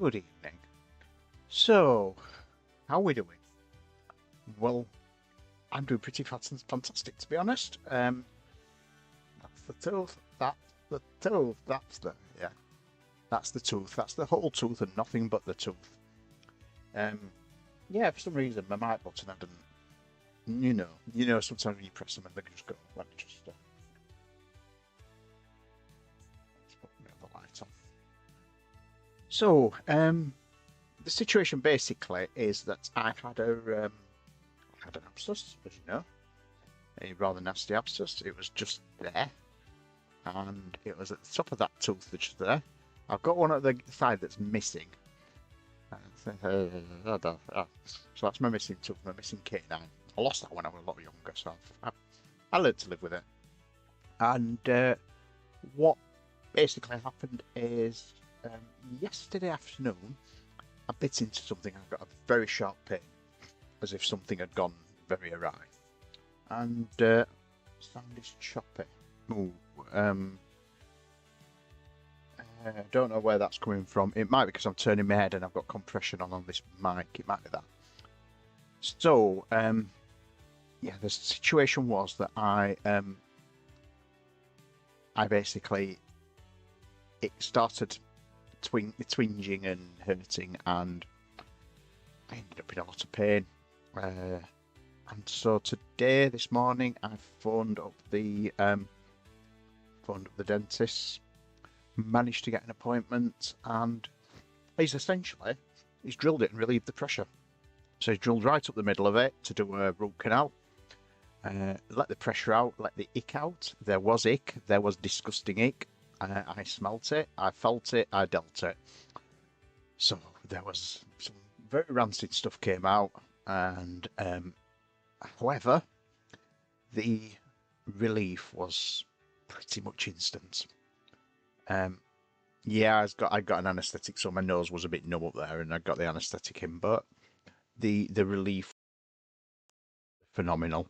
Good evening. So, how are we doing? Well, I'm doing pretty fantastic, to be honest. That's the tooth. That's the tooth. Yeah. That's the tooth. That's the whole tooth and nothing but the tooth. Um, yeah. For some reason, my mic button I didn't. Sometimes when you press them and they just go. Let me just let's put the light on. So, the situation basically is that I had an abscess, as you know, a rather nasty abscess. It was just there, and it was at the top of that tooth that's just there. I've got one at the side that's missing. So that's my missing tooth, my missing canine. I lost that when I was a lot younger, so I learned to live with it. And what basically happened is yesterday afternoon, I bit into something. I got a very sharp pain, as if something had gone very awry. And sound is choppy. Ooh, I don't know where that's coming from. It might be because I'm turning my head and I've got compression on this mic. It might be that. So, yeah, the situation was that I basically, it started twinging and hurting, and I ended up in a lot of pain. And so today, this morning, I phoned up the dentist, managed to get an appointment, and he's drilled it and relieved the pressure. So he's drilled right up the middle of it to do a root canal. Let the pressure out, let the ick out. There was ick, there was disgusting ick. I smelt it, I felt it, I dealt it. So there was some very rancid stuff came out, and however, the relief was pretty much instant. Yeah, I got an anaesthetic, so my nose was a bit numb up there, and I got the anaesthetic in, but the relief phenomenal.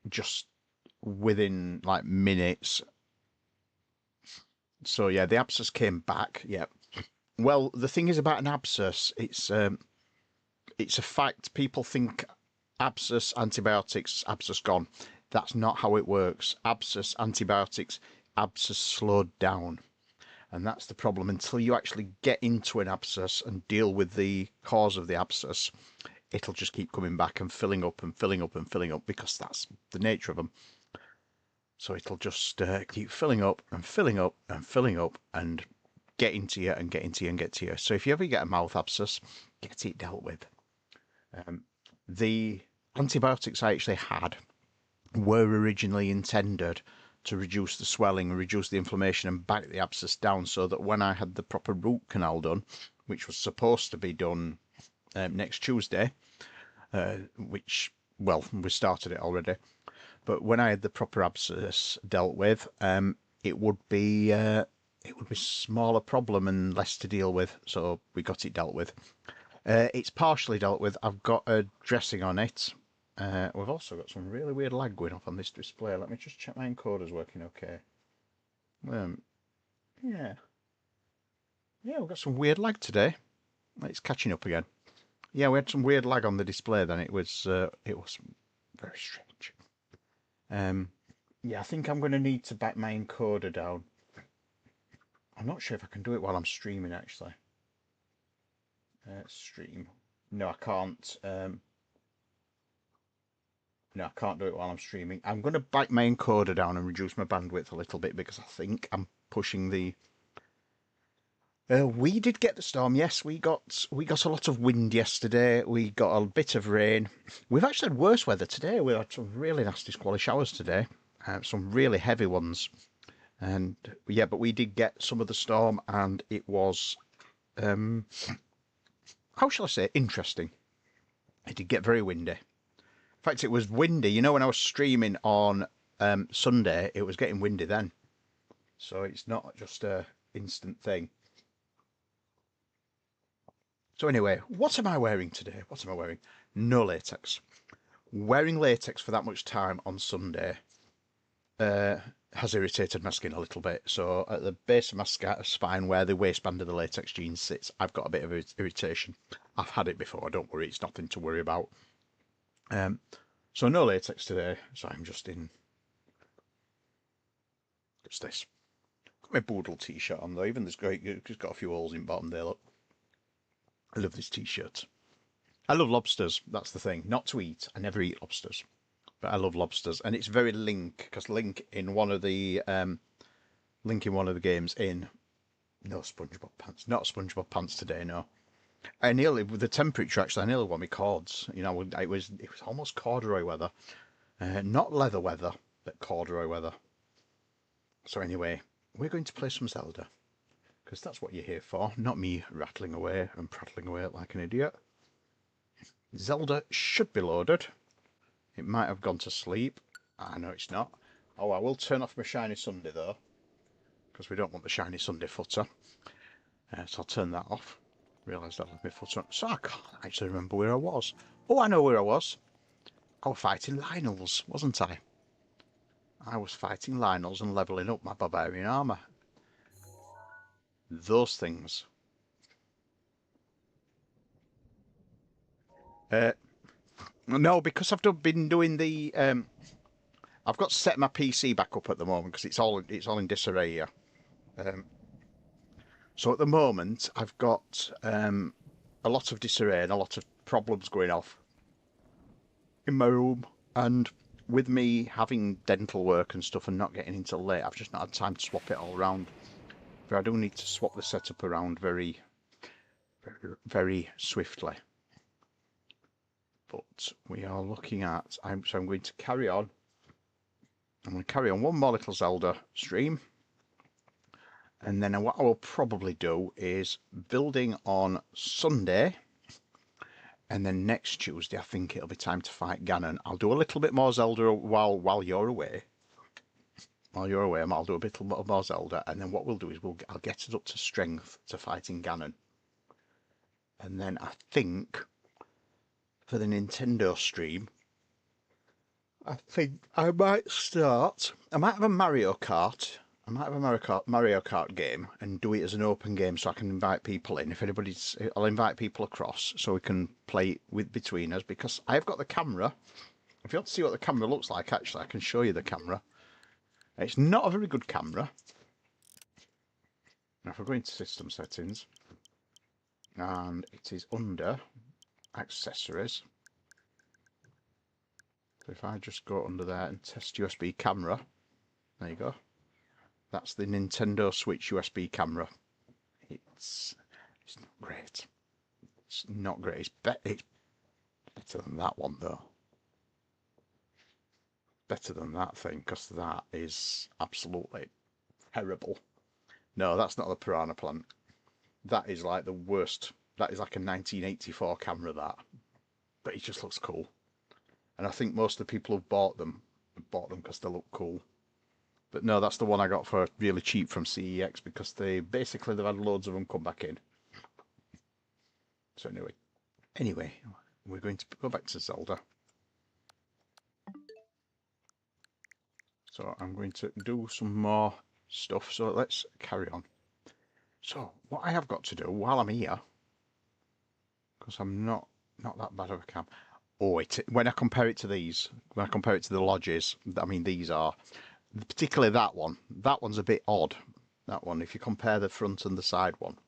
Just within like minutes. So yeah, the abscess came back. Yeah. Well, the thing is about an abscess, it's a fact. People think abscess, antibiotics, abscess gone. That's not how it works. Abscess, antibiotics, abscess slowed down. And that's the problem. Until you actually get into an abscess and deal with the cause of the abscess, it'll just keep coming back and filling up and filling up and filling up, because that's the nature of them. So it'll just keep filling up and filling up and filling up and get into you and get into you and get to you. So if you ever get a mouth abscess, get it dealt with. The antibiotics I actually had were originally intended to reduce the swelling, reduce the inflammation, and back the abscess down, so that when I had the proper root canal done, which was supposed to be done next Tuesday, which, well, we started it already, but when I had the proper abscess dealt with, it would be a smaller problem and less to deal with, so we got it dealt with. It's partially dealt with. I've got a dressing on it. We've also got some really weird lag going off on this display. Let me just check my encoder's working okay. Yeah. Yeah, we've got some weird lag today. It's catching up again. Yeah, we had some weird lag on the display then. It was very strange. Yeah, I think I'm going to need to back my encoder down. I'm not sure if I can do it while I'm streaming, actually. Stream. No, I can't. No, I can't do it while I'm streaming. I'm going to back my encoder down and reduce my bandwidth a little bit, because I think I'm pushing the... we did get the storm, yes. We got a lot of wind yesterday. We got a bit of rain. We've actually had worse weather today. We had some really nasty squally showers today. Some really heavy ones. And yeah, but we did get some of the storm, and it was, how shall I say, interesting. It did get very windy. In fact, it was windy. You know, when I was streaming on Sunday, it was getting windy then. So it's not just a instant thing. So anyway, what am I wearing today? What am I wearing? No latex. Wearing latex for that much time on Sunday. has irritated my skin a little bit. So at the base of my spine, where the waistband of the latex jeans sits, I've got a bit of irritation. I've had it before, don't worry, it's nothing to worry about. So no latex today, so I'm just in just this. Got my Boodle t-shirt on though, even there's great, it's got a few holes in bottom there, look. I love this t-shirt. I love lobsters, that's the thing. Not to eat, I never eat lobsters. But I love lobsters, and it's very Link, because Link in one of the games in no SpongeBob pants, not SpongeBob pants today, no. I nearly with the temperature actually, I nearly wore my cords. You know, it was almost corduroy weather, not leather weather, but corduroy weather. So anyway, we're going to play some Zelda, because that's what you're here for, not me rattling away and prattling away like an idiot. Zelda should be loaded. It might have gone to sleep. I know it's not. Oh, I will turn off my Shiny Sunday though, because we don't want the Shiny Sunday footer. So I'll turn that off. Realised I left my footer on. So I can't actually remember where I was. Oh, I know where I was. I was fighting Lionels, wasn't I? I was fighting Lionels and levelling up my barbarian armour. Those things. No, because I've been doing the. I've got to set my PC back up at the moment because it's all in disarray here. So at the moment I've got a lot of disarray and a lot of problems going off in my room, and with me having dental work and stuff and not getting in till late, I've just not had time to swap it all around. But I do need to swap the setup around very, very, very swiftly. But we are looking at. So I'm going to carry on. I'm going to carry on one more little Zelda stream. And then what I will probably do is building on Sunday. And then next Tuesday, I think it'll be time to fight Ganon. I'll do a little bit more Zelda while you're away. While you're away, I'll do a bit more Zelda. And then what we'll do is I'll get it up to strength to fighting Ganon. And then I think for the Nintendo stream, I think I might have a Mario Kart. I might have a Mario Kart game and do it as an open game so I can invite people in. I'll invite people across so we can play with between us, because I've got the camera. If you want to see what the camera looks like, actually, I can show you the camera. It's not a very good camera. Now, if we go into system settings, and it is under accessories. So if I just go under there and test USB camera, there you go. That's the Nintendo Switch USB camera. It's not great. It's not great. It's better than that one though. Better than that thing, because that is absolutely terrible. No, that's not the Piranha Plant. That is like the worst. That is like a 1984 camera, that. But it just looks cool. And I think most of the people who've bought them because they look cool. But no, that's the one I got for really cheap from CEX, because they've had loads of them come back in. So anyway, we're going to go back to Zelda. So I'm going to do some more stuff. So let's carry on. So what I have got to do while I'm here, because I'm not that bad of a cam. Oh, when I compare it to these, when I compare it to the lodges, I mean, these are, particularly that one. That one's a bit odd. That one, if you compare the front and the side one,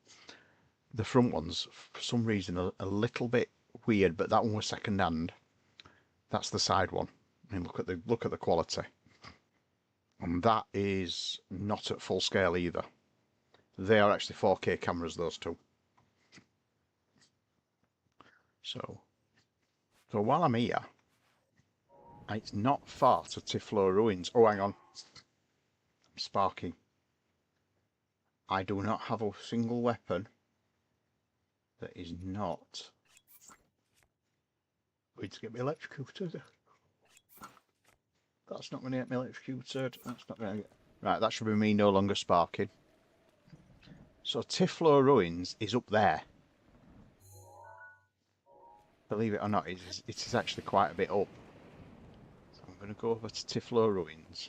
the front one's for some reason a little bit weird, but that one was second hand. That's the side one. I mean, look at the quality, and that is not at full scale either. They are actually 4K cameras, those two. So while I'm here, it's not far to Tiflo Ruins. Oh, hang on. I'm sparking. I do not have a single weapon that is not going to get me electrocuted. That's not going to get me electrocuted. That's not going to get... Right, that should be me no longer sparking. So Tiflo Ruins is up there. Believe it or not, it is actually quite a bit up. So I'm going to go over to Tiflo Ruins.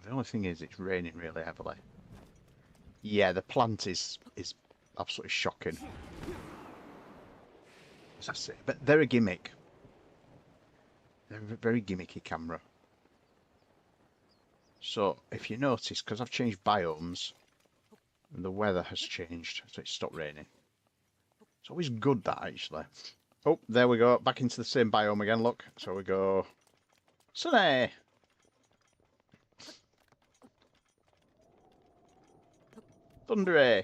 The only thing is, it's raining really heavily. Yeah, the plant is absolutely shocking. As I say, but they're a gimmick. They're a very gimmicky camera. So if you notice, because I've changed biomes, and the weather has changed, so it's stopped raining. It's always good that actually. Oh, there we go, back into the same biome again. Look, so we go sunny. Thundery.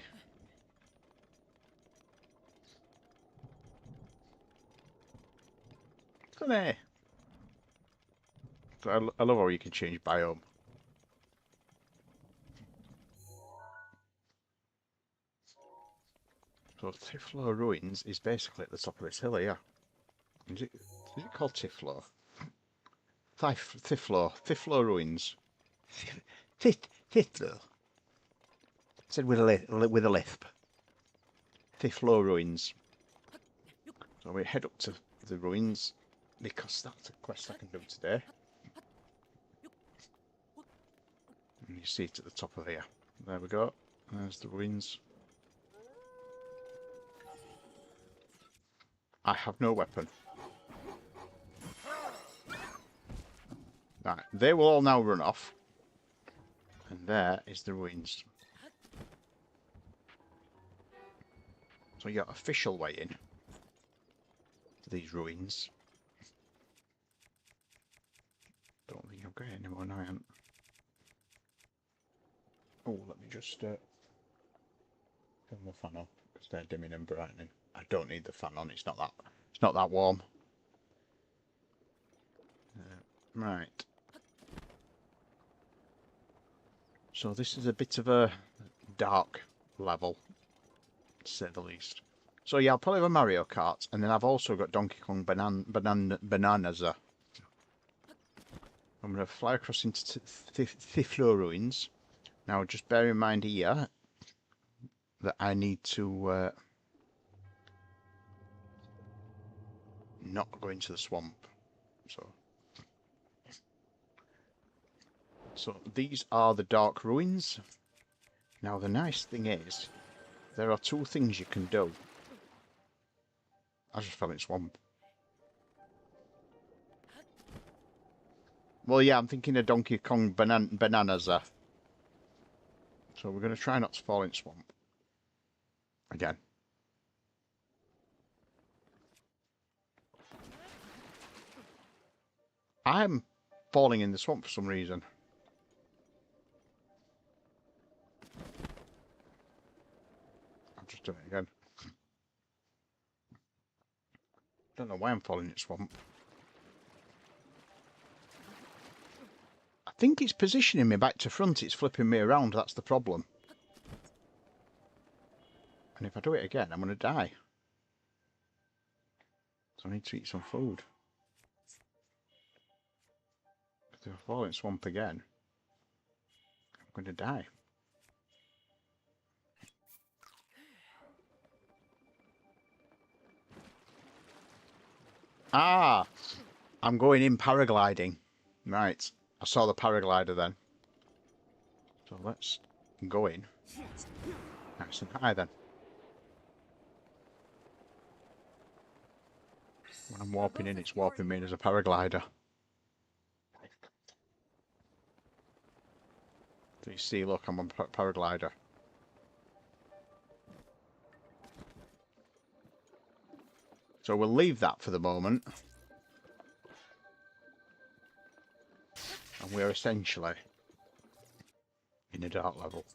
Sunny. So I love how you can change biome. So Tiflo Ruins is basically at the top of this hill here. Is it called Tiflo? Tiflo Ruins. Tiflo. Said with a lisp. Tiflo Ruins. So we head up to the ruins because that's a quest I can do today. And you see it at the top of here. There we go. There's the ruins. I have no weapon. Right, they will all now run off. And there is the ruins. So you got official way in to these ruins. Don't think I've got any more now. Oh, let me just turn the fan on because they're dimming and brightening. I don't need the fan on. It's not that warm. Right. So this is a bit of a dark level, to say the least. So yeah, I'll probably have a Mario Kart, and then I've also got Donkey Kong Bananas. I'm going to fly across into Tiflo Ruins. Now, just bear in mind here that I need to not go into the swamp. So these are the Dark Ruins. Now, the nice thing is, there are two things you can do. I just fell in swamp. Well, yeah, I'm thinking of Donkey Kong Bananas. So we're going to try not to fall in swamp. Again. I'm falling in the swamp for some reason. I'm just doing it again. Don't know why I'm falling in swamp. I think it's positioning me back to front. It's flipping me around. That's the problem. And if I do it again, I'm going to die. So I need to eat some food. If I fall in swamp again, I'm going to die. Ah! I'm going in paragliding. Right. I saw the paraglider then. So let's go in. Nice and high then. When I'm warping in, it's warping me in as a paraglider. So you see, look, I'm on paraglider. So we'll leave that for the moment. And we're essentially in a dark level.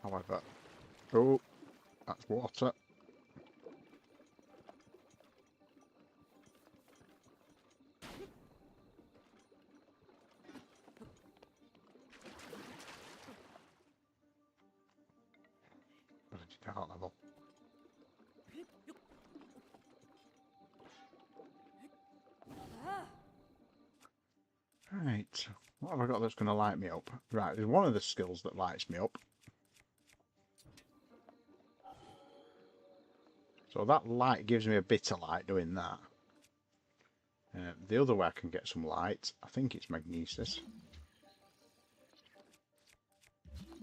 However, oh, that's water. But it's a dark level. Right, what have I got that's going to light me up? Right, there's one of the skills that lights me up. So that light gives me a bit of light doing that. The other way I can get some light, I think it's magnesis.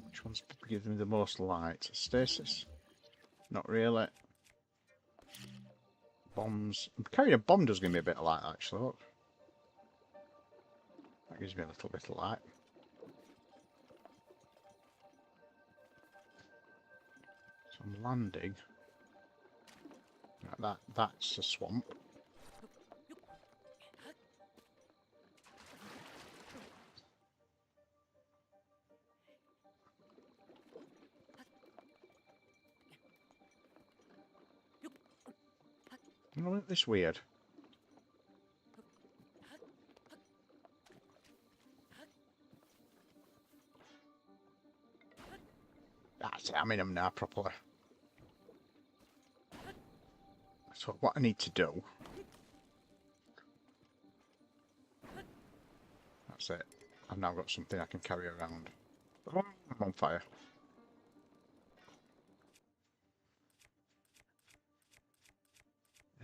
Which one's giving me the most light? Stasis? Not really. Bombs. Carrying a bomb does give me a bit of light, actually. Look. That gives me a little bit of light. So I'm landing. That's a swamp. Isn't this weird? That's it, I'm in them now properly. So what I need to do... That's it. I've now got something I can carry around. Oh, I'm on fire.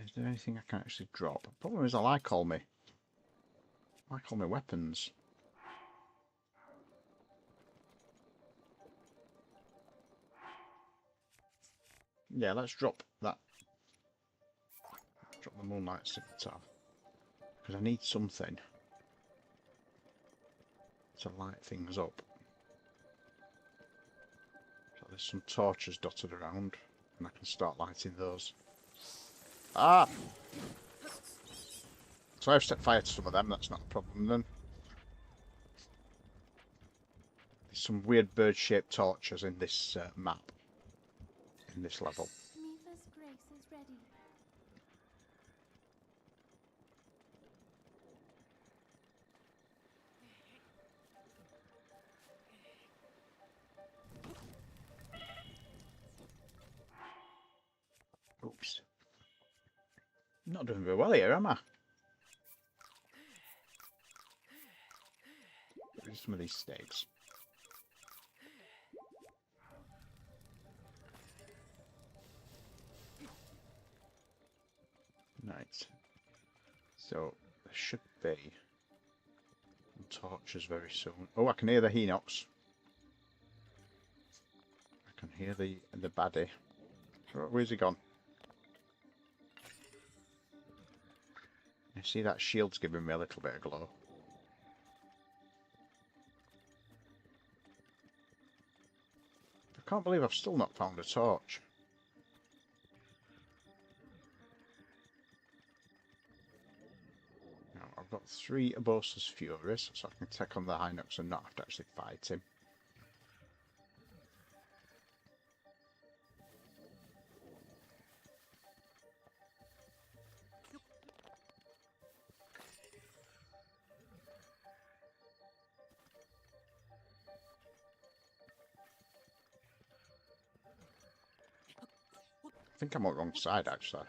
Is there anything I can actually drop? The problem is I like all my weapons. Yeah, let's drop that. Drop the Moonlight Scimitar. Because I need something to light things up. So there's some torches dotted around, and I can start lighting those. Ah! So I've set fire to some of them, that's not a problem then. There's some weird bird-shaped torches in this map, in this level. Mifa's grace is ready. Oops. Not doing very well here, am I? Get some of these stakes. Right. So, there should be some torches very soon. Oh, I can hear the Hinox. I can hear the baddie. Where's he gone? You see that shield's giving me a little bit of glow. I can't believe I've still not found a torch. Now, I've got 3 Abosa's Furies, so I can take on the Hinox and not have to actually fight him. I think I'm on the wrong side, actually.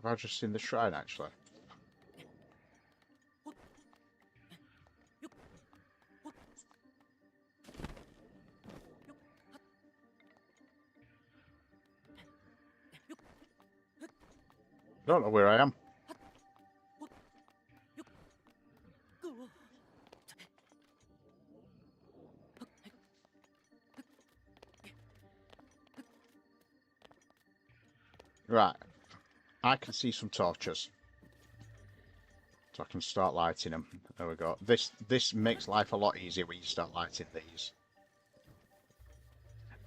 Have I just seen the shrine, actually? I don't know where I am. Right. I can see some torches. So I can start lighting them. There we go. This makes life a lot easier when you start lighting these.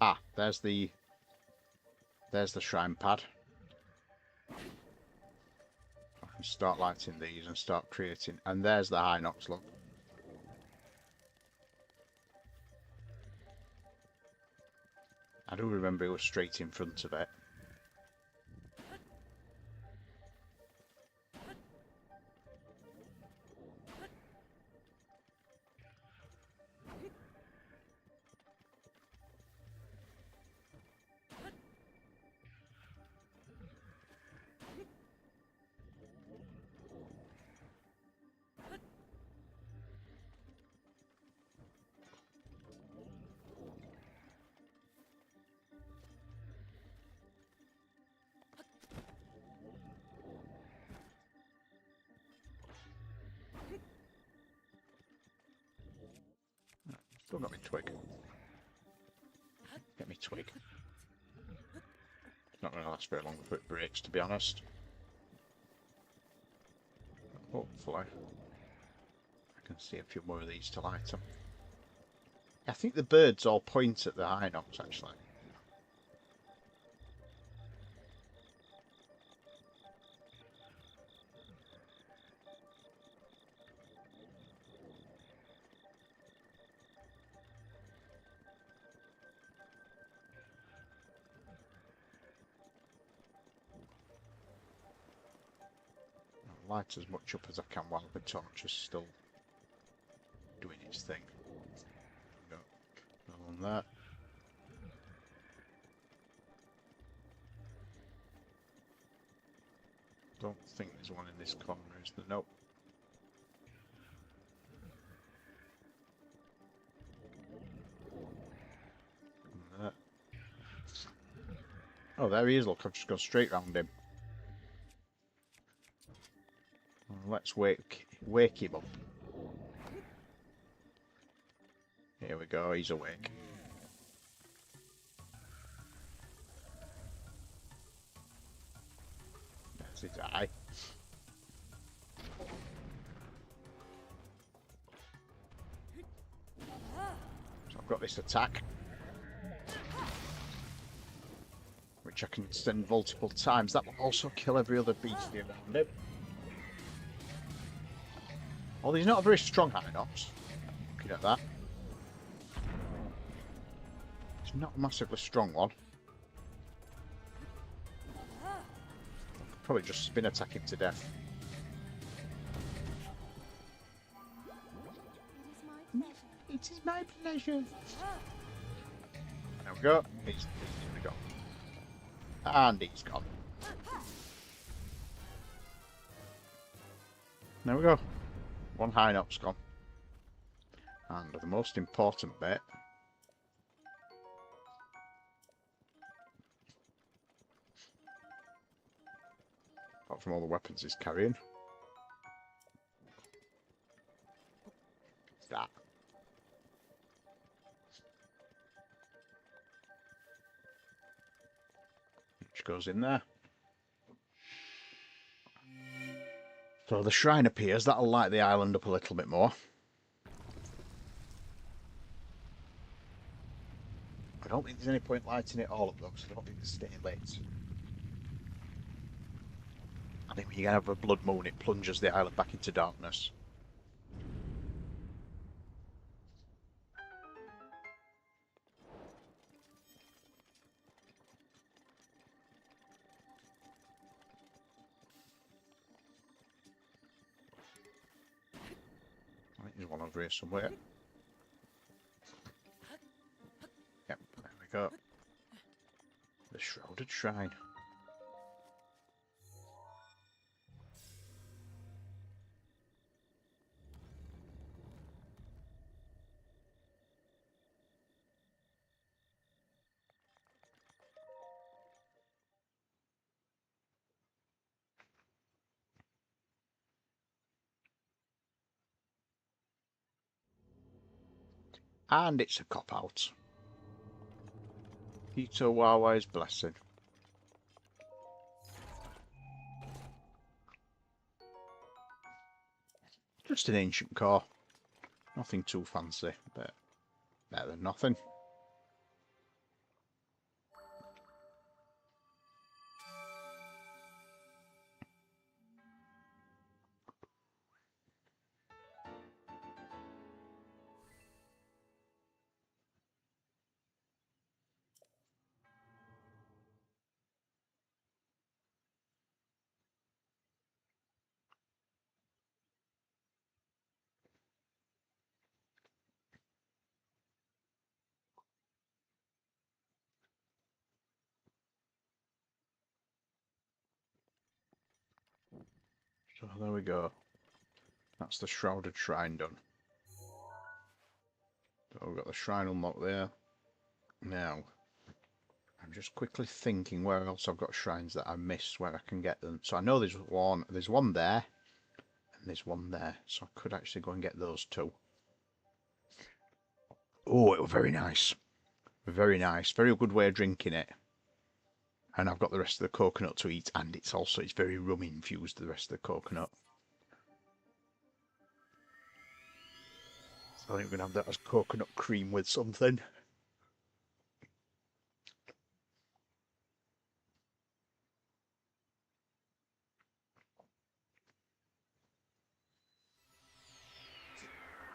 Ah, there's the shrine pad. I can start lighting these and start creating. And there's the Hinox, look. I do remember it was straight in front of it. got me twig. Get me twig. It's not going to last very long before it breaks, to be honest. Hopefully, I can see a few more of these to light them. I think the birds all point at the Hinox, actually. I'll light as much up as I can while the torch is still doing its thing. Go on there. Don't think there's one in this corner, is there? Nope. There. Oh, there he is, look, I've just gone straight round him. Let's wake him up. Here we go, he's awake. There's his eye. So I've got this attack, which I can extend multiple times. That will also kill every other beast around him. Although he's not a very strong Hinox. Looking at that. He's not a massively strong one. Probably just spin attack him to death. It is my pleasure. There we go. He's gone. And he's gone. There we go. One Hinox gone. And the most important bit. Apart from all the weapons he's carrying. That. Which goes in there. So the shrine appears. That'll light the island up a little bit more. I don't think there's any point lighting it all up though, because I don't think it's staying late. I think when you have a blood moon, it plunges the island back into darkness. I think there's one over here somewhere. Yep, there we go. The Shrouded Shrine. And it's a cop-out. Hito Wawa's blessing. Just an ancient core. Nothing too fancy, but better than nothing. So there we go. That's the Shrouded Shrine done. So we've got the shrine unlocked there. Now, I'm just quickly thinking where else I've got shrines that I missed where I can get them. So I know there's one there, and there's one there. So I could actually go and get those two. Oh, it was very nice. Very nice. Very good way of drinking it. And I've got the rest of the coconut to eat, and it's very rum infused, the rest of the coconut. So I think we're going to have that as coconut cream with something.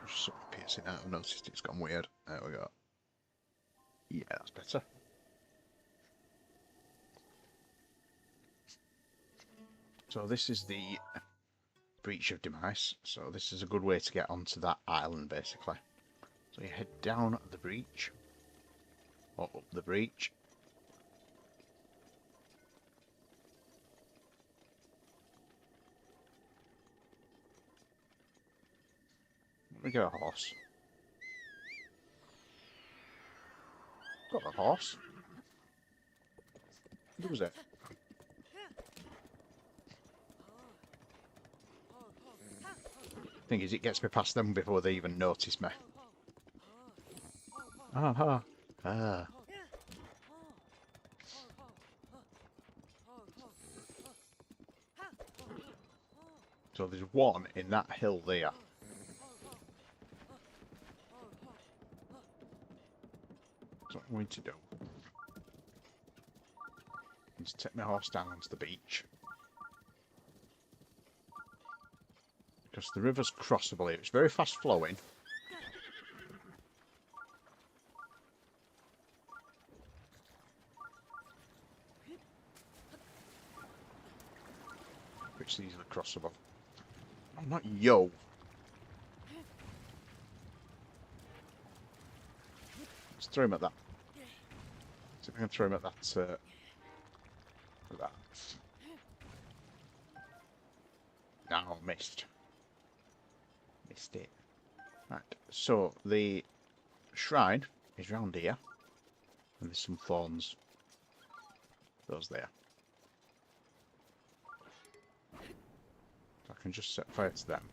Just something piercing out. I've noticed it's gone weird. There we go. Yeah, that's better. So this is the Breach of Demise. So this is a good way to get onto that island, basically. So you head down the breach, or up the breach. We get a horse. Got a horse. Who was it? Thing is, it gets me past them before they even notice me. Aha. Ah. So there's one in that hill there. So what I'm going to do is take my horse down onto the beach. Because the river's crossable here. It's very fast flowing. It's easily crossable. Oh, not yo. Let's throw him at that. See if I can throw him at that. That. No, missed. Missed it. Right, so the shrine is round here. And there's some thorns. Those there. I can just set fire to them.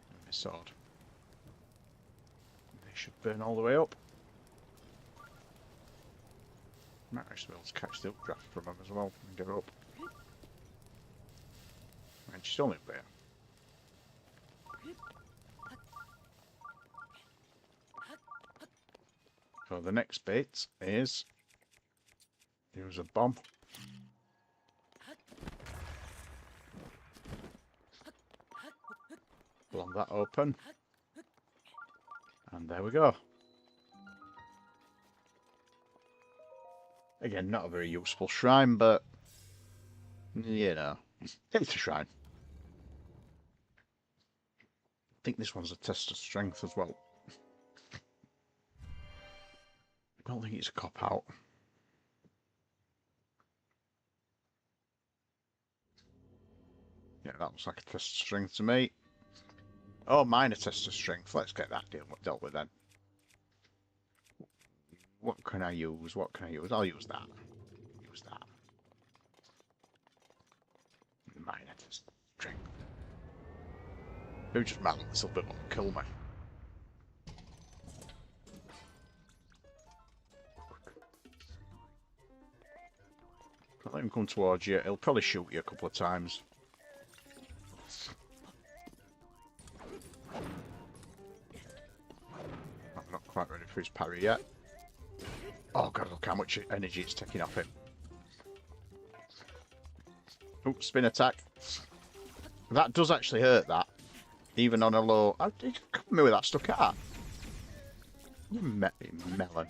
With my sword. They should burn all the way up. Might actually be able to catch the updraft from them as well and get her up. And she's only up there. So the next bit is use a bomb. Blow that open. And there we go. Again, not a very useful shrine, but you know, it's a shrine. I think this one's a test of strength as well. I don't think it's a cop-out. Yeah, that looks like a test of strength to me. Oh, minor test of strength. Let's get that dealt with then. What can I use? What can I use? I'll use that. Use that. Minor test of strength. Maybe just mad a little bit will kill me. I'll let him come towards you. He'll probably shoot you a couple of times. I'm not quite ready for his parry yet. Oh god, look how much energy it's taking off him. Oh, spin attack. That does actually hurt, that. Even on a low... Oh, you come me with that stuck at. You melon.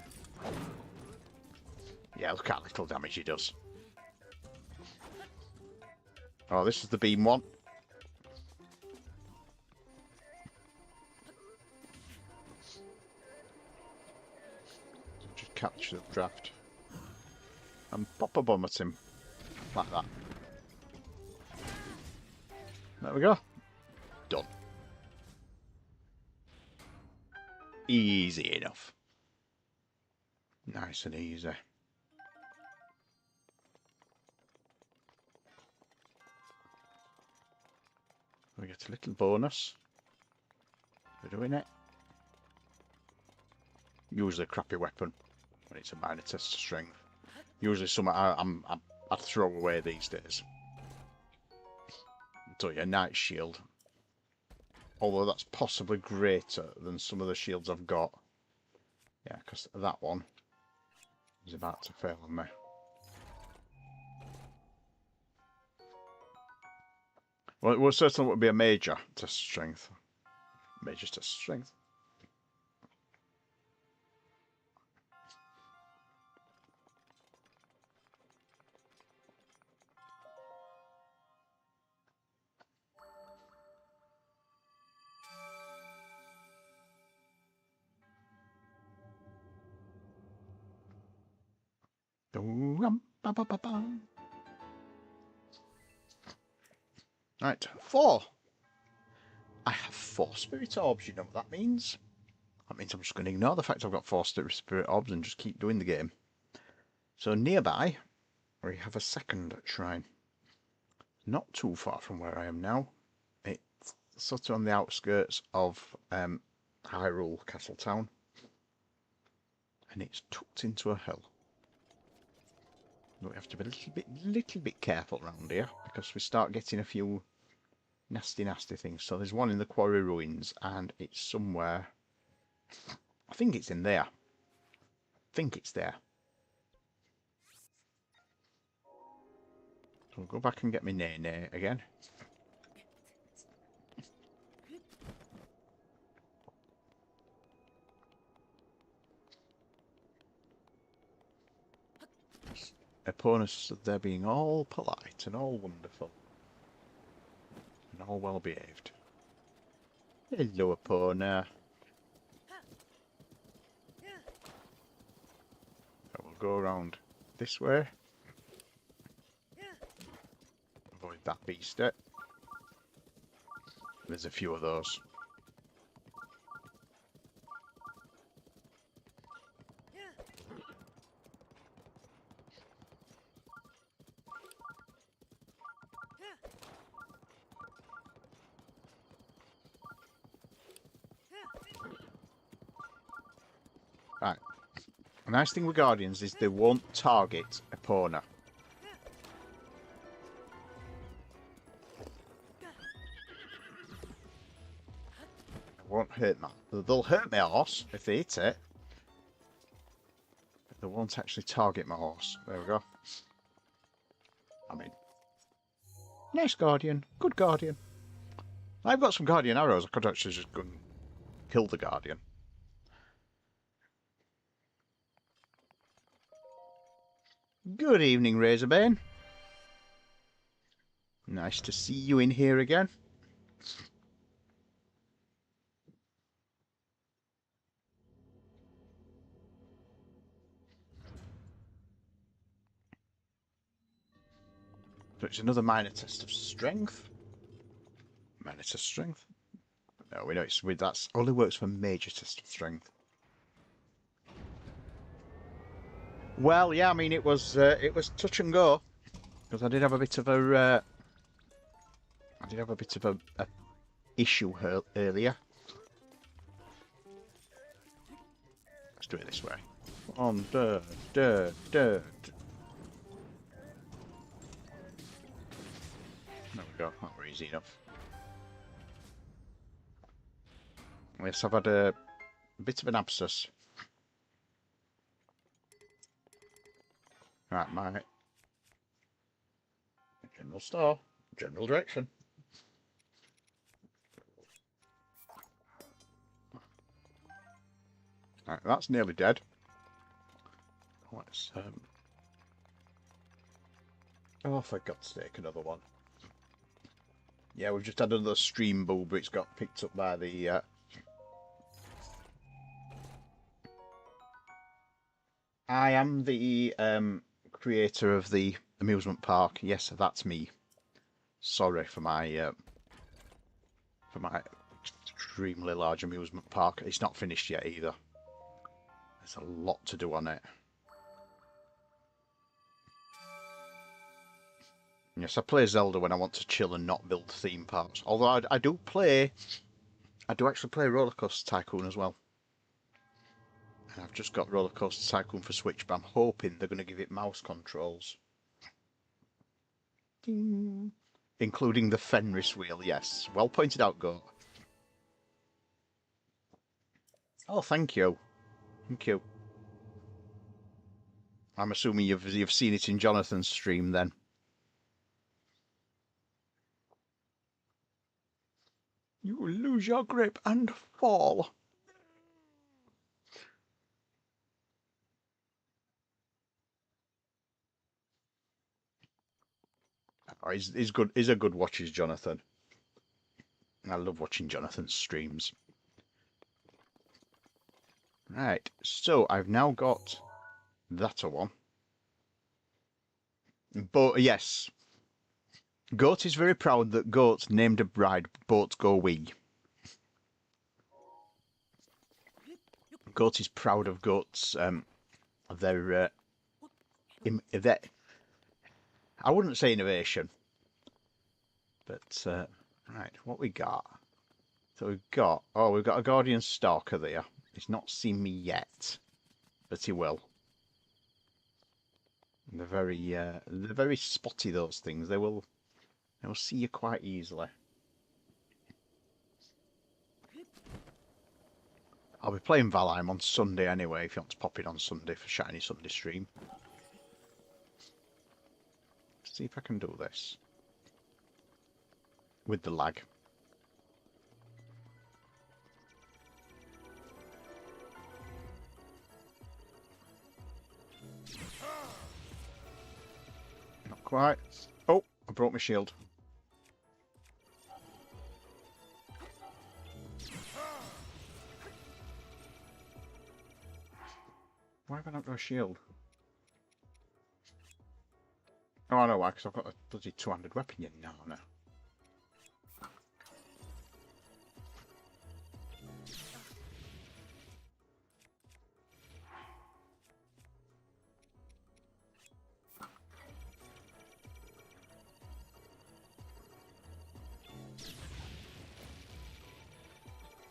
Yeah, look how little damage he does. Oh, this is the beam one. Just capture the draft. And pop a bomb at him. Like that. There we go. Done. Easy enough. Nice and easy. We get a little bonus for doing it. Usually a crappy weapon when it's a minor test of strength. Usually something I throw away these days. So yeah, Knight Shield. Although that's possibly greater than some of the shields I've got. Yeah, because that one is about to fail on me. Well, it certainly would be a major test of strength. Major test of strength. Right, 4. I have 4 spirit orbs, you know what that means? That means I'm just going to ignore the fact I've got 4 spirit orbs and just keep doing the game. So nearby, we have a second shrine. Not too far from where I am now. It's sort of on the outskirts of Hyrule Castle Town. And it's tucked into a hill. We have to be a little bit careful around here because we start getting a few nasty things. So there's one in the quarry ruins and it's somewhere. I think it's in there. I think it's there. So we'll go back and get my nay again. Opponents stood there being all polite and all wonderful. And all well behaved. Hello, Epona. So we'll go around this way. Avoid that beast. There's a few of those. Right. The nice thing with Guardians is they won't target Epona. They won't hurt me. They'll hurt my horse if they hit it. But they won't actually target my horse. There we go. I mean, nice Guardian. Good Guardian. I've got some Guardian arrows. I could actually just go and kill the Guardian. Good evening, Razorbane. Nice to see you in here again. So it's another minor test of strength. Minor test of strength. No, we know it's with that only works for major test of strength. Well, yeah, I mean it was touch and go because I did have a bit of a issue earlier. Let's do it this way. On dirt. There we go. That were easy enough. Yes, I've had a bit of an abscess. Right, my general store, general direction. Right, that's nearly dead. Let's oh, for God's sake, another one. Yeah, we've just had another stream bulb. It's got picked up by the I am the creator of the amusement park. Yes, that's me. Sorry for my extremely large amusement park. It's not finished yet either. There's a lot to do on it. Yes, I play Zelda when I want to chill and not build theme parks. Although I do actually play Roller Coaster Tycoon as well. I've just got Roller Coaster Tycoon for Switch, but I'm hoping they're going to give it mouse controls. Ding. Including the Fenris wheel, yes. Well pointed out, Goat. Oh, thank you. Thank you. I'm assuming you've seen it in Jonathan's stream then. You will lose your grip and fall. Oh, he's good. He's a good watcher, Jonathan. I love watching Jonathan's streams. Right, so I've now got that one. But yes, Goat is very proud that Goat named a bride Boat Go Wee. Goat is proud of Goat's their I wouldn't say innovation, but right, what we got? So we've got a Guardian Stalker there. He's not seen me yet, but he will. They're very spotty, those things. They will see you quite easily. I'll be playing Valheim on Sunday anyway, if you want to pop in on Sunday for Shiny Sunday stream. Let's see if I can do this with the lag. Not quite. Oh, I broke my shield. Why have I not got a shield? Oh, I know why, because I've got a bloody two-handed weapon yet now.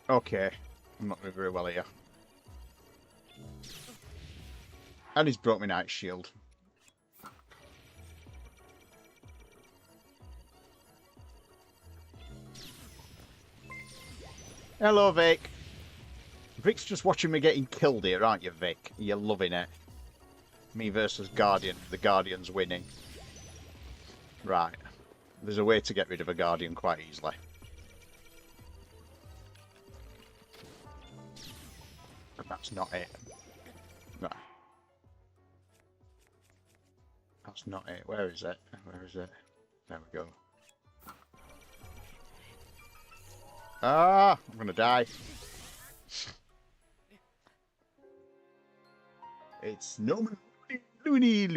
Okay, I'm not doing very well here. And he's broke my knight shield. Hello, Vic. Vic's just watching me getting killed here, aren't you, Vic? You're loving it. Me versus Guardian. The Guardian's winning. Right. There's a way to get rid of a Guardian quite easily. But that's not it. Right. That's not it. Where is it? Where is it? There we go. Ah! I'm gonna die. It's no loony.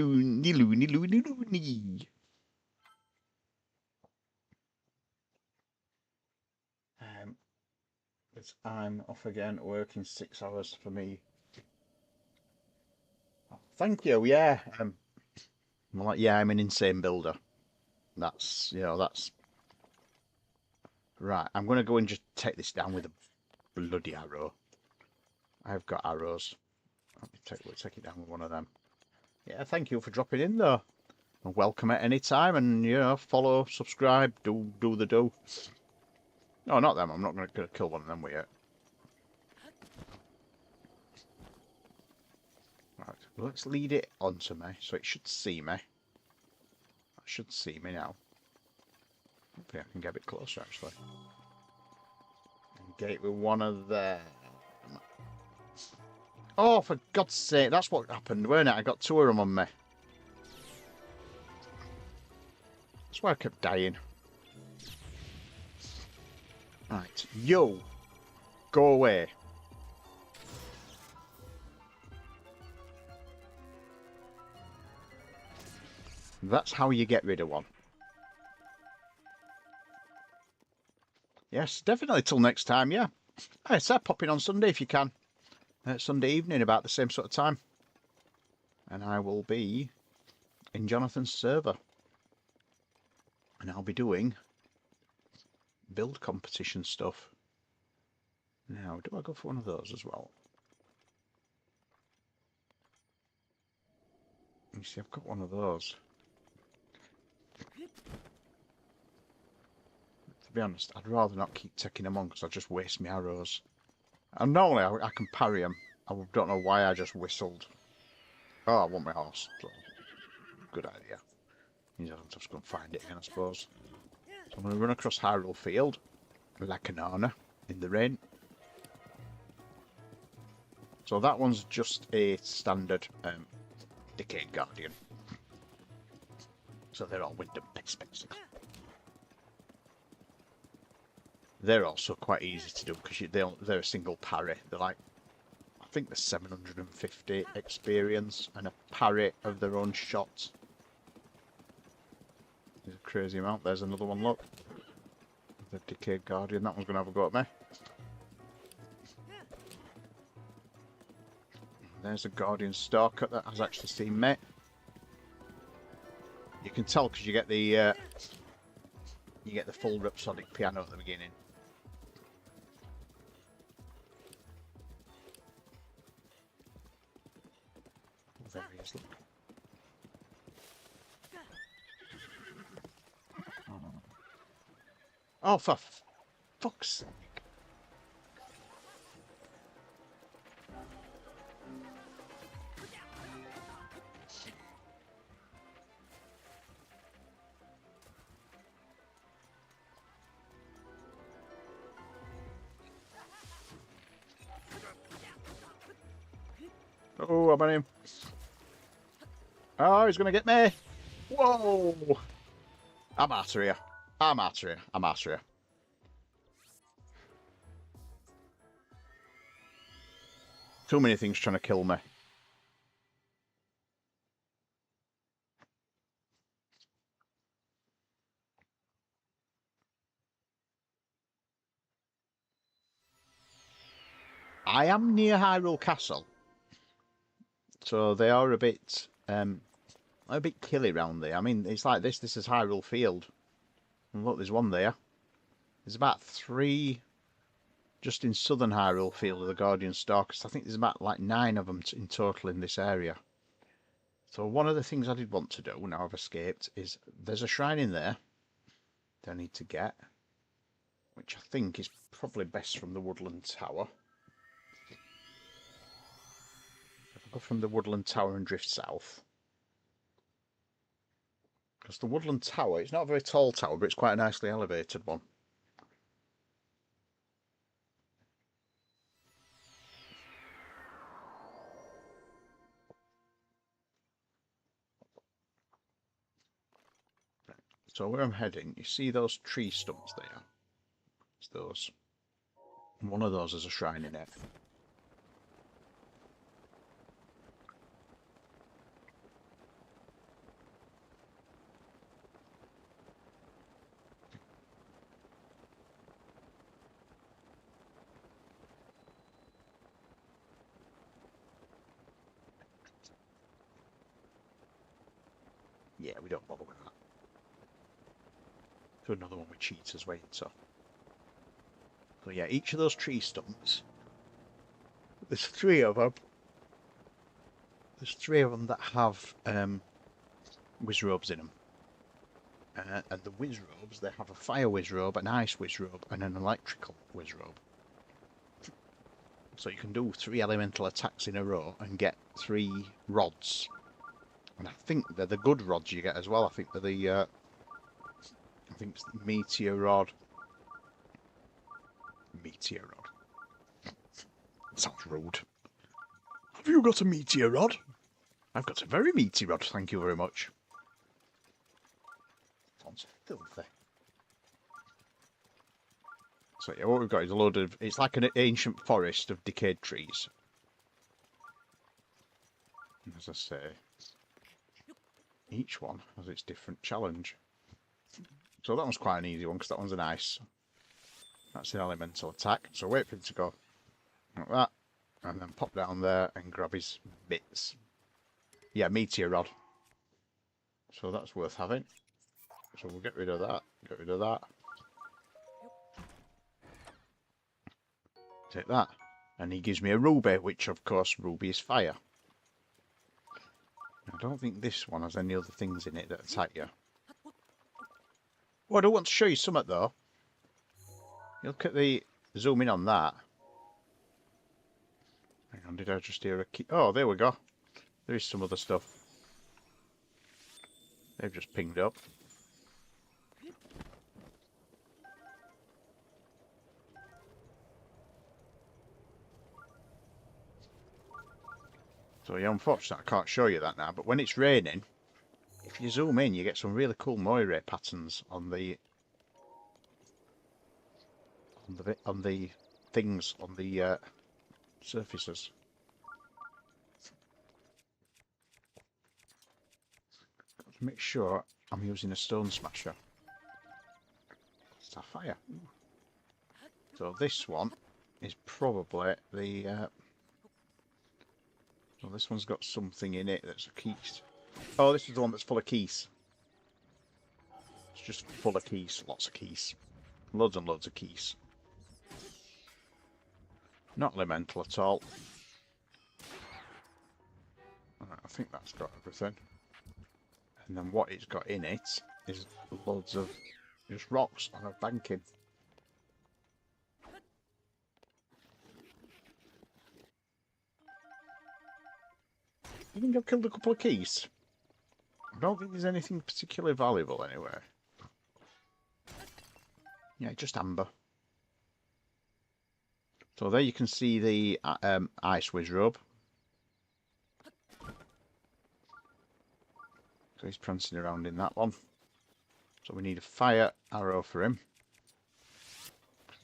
I'm off again, working 6 hours for me. Oh, thank you, yeah. I'm an insane builder. That's right. I'm gonna go and just take this down with a bloody arrow. I've got arrows. We'll take it down with one of them. Yeah, thank you for dropping in though. And welcome at any time, and follow, subscribe, do the do. No, not them. I'm not going to kill one of them with it. Right, let's lead it onto me, so it should see me. It should see me now. Hopefully I can get a bit closer, actually. And get it with one of them. Oh, for God's sake, that's what happened, weren't it? I got two of them on me. That's why I kept dying. Right, yo, go away. That's how you get rid of one. Yes, definitely till next time, yeah. I said pop in on Sunday if you can. Sunday evening about the same sort of time. And I will be in Jonathan's server. And I'll be doing build competition stuff. Now, do I go for one of those as well? You see, I've got one of those. To be honest, I'd rather not keep taking them on because I just waste my arrows. And normally I can parry them. I don't know why I just whistled. Oh, I want my horse. So, good idea. I'm just going to find it again, I suppose. So I'm going to run across Hyrule Field, like an Ganon, in the rain. So that one's just a standard Decayed Guardian. So they're all wind and piss, basically. They're also quite easy to do because they're a single parry. They're like, I think they're 750 experience and a parry of their own shot. There's a crazy amount. There's another one, look. The Decayed Guardian. That one's going to have a go at me. There's a Guardian Stalker that has actually seen me. You can tell because you get the full rhapsodic piano at the beginning. Oh, there he is, look. Oh, for fuck's sake. Oh, I'm on him. Oh, he's going to get me. Whoa. I'm after you. I'm after you. I'm after you. Too many things trying to kill me. I am near Hyrule Castle. So they are a bit killy round there. I mean, it's like this. This is Hyrule Field. And look, there's one there. There's about 3 just in southern Hyrule Field of the Guardian Stalkers. I think there's about like 9 of them in total in this area. So one of the things I did want to do, now I've escaped, is there's a shrine in there that I need to get, which I think is probably best from the Woodland Tower. If I go from the Woodland Tower and drift south. Because the Woodland Tower, it's not a very tall tower, but it's quite a nicely elevated one. So where I'm heading, you see those tree stumps there? It's those. And one of those is a shrine in it. Yeah, we don't bother with that. To another one with cheaters waiting, so yeah, each of those tree stumps, there's 3 of them. There's 3 of them that have whiz robes in them. And the whiz robes, they have a fire whiz robe, an ice whiz robe, and an electrical whiz robe. So you can do 3 elemental attacks in a row and get 3 rods. And I think they're the good rods you get as well. I think they're the I think it's the meteor rod. Meteor rod. Sounds rude. Have you got a meteor rod? I've got a very meaty rod, thank you very much. Sounds filthy. So yeah, what we've got is a load of... It's like an ancient forest of decayed trees. As I say, each one has its different challenge. So that one's quite an easy one, because that one's an ice. That's an elemental attack. So wait for him to go like that, and then pop down there and grab his bits. Yeah, meteor rod. So that's worth having. So we'll get rid of that. Get rid of that. Take that. And he gives me a ruby, which of course ruby is fire. And don't think this one has any other things in it that attack you. Oh, I do want to show you something though. You look at the zoom in on that. Hang on, did I just hear a key? Oh, there we go. There is some other stuff. They've just pinged up. So yeah, unfortunately I can't show you that now, but when it's raining, if you zoom in you get some really cool moire patterns on the things on the surfaces. Got to make sure I'm using a stone smasher. Sapphire. So this one is probably the well, this one's got something in it that's a keys. Oh, this is the one that's full of keys. It's just full of keys, lots of keys. Loads and loads of keys. Not elemental at all. Right, I think that's got everything. And then what it's got in it is loads of just rocks on a banking. I think I've killed a couple of keys. I don't think there's anything particularly valuable anywhere. Yeah, just amber. So there you can see the Ice Whiz robe. So he's prancing around in that one. So we need a fire arrow for him.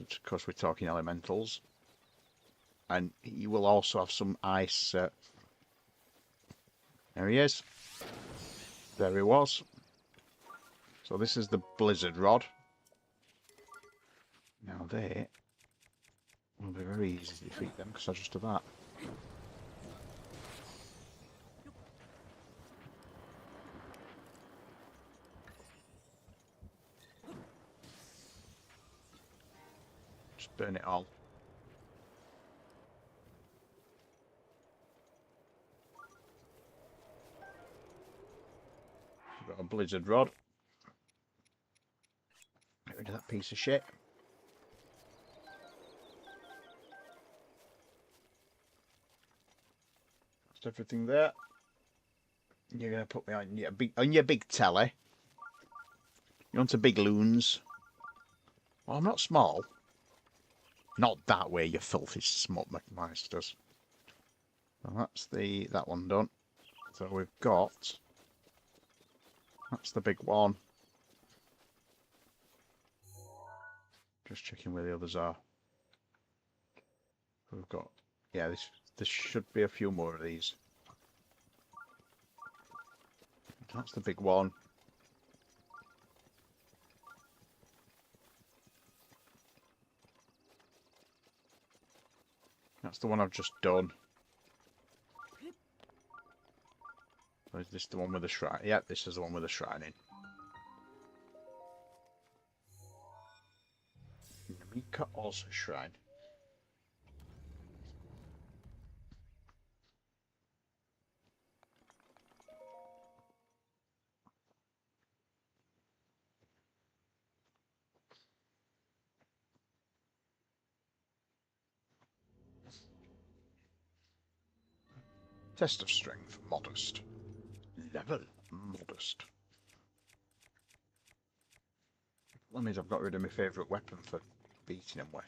Of course we're talking elementals. And he will also have some ice. There he is. There he was. So this is the blizzard rod. Now they will be very easy to defeat them because I just do that. Just burn it all. We've got a blizzard rod. Get rid of that piece of shit. That's everything there. You're gonna put me on your big telly. You want a big loons? Well, I'm not small. Not that way, you filthy smut McMasters. So that's that one done. So we've got. That's the big one. Just checking where the others are. We've got. Yeah, there should be a few more of these. That's the big one. That's the one I've just done. Or is this the one with the shrine? Yeah, this is the one with the shrine in. Namika Oz Shrine. Test of strength, modest. Level, modest. That means I've got rid of my favourite weapon for beating him with.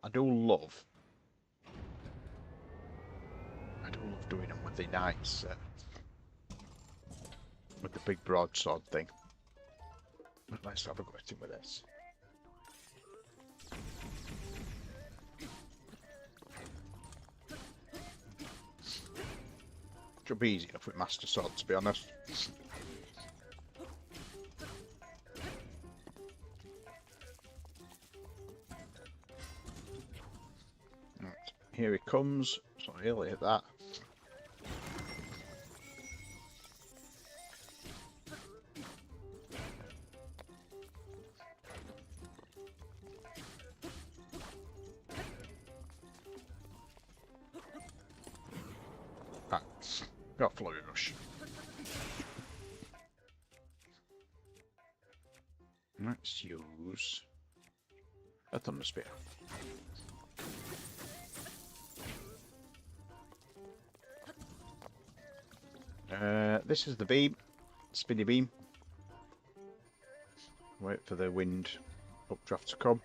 I do love doing them with the knights, with the big broadsword thing. But let's have a go at him with this. Should be easy enough with Master Sword, to be honest. Right, here he comes, so he'll hit that. Right. Got Flurry Rush. Let's use a Thunder Spear. This is the beam. Spinny beam. Wait for the wind updraft to come.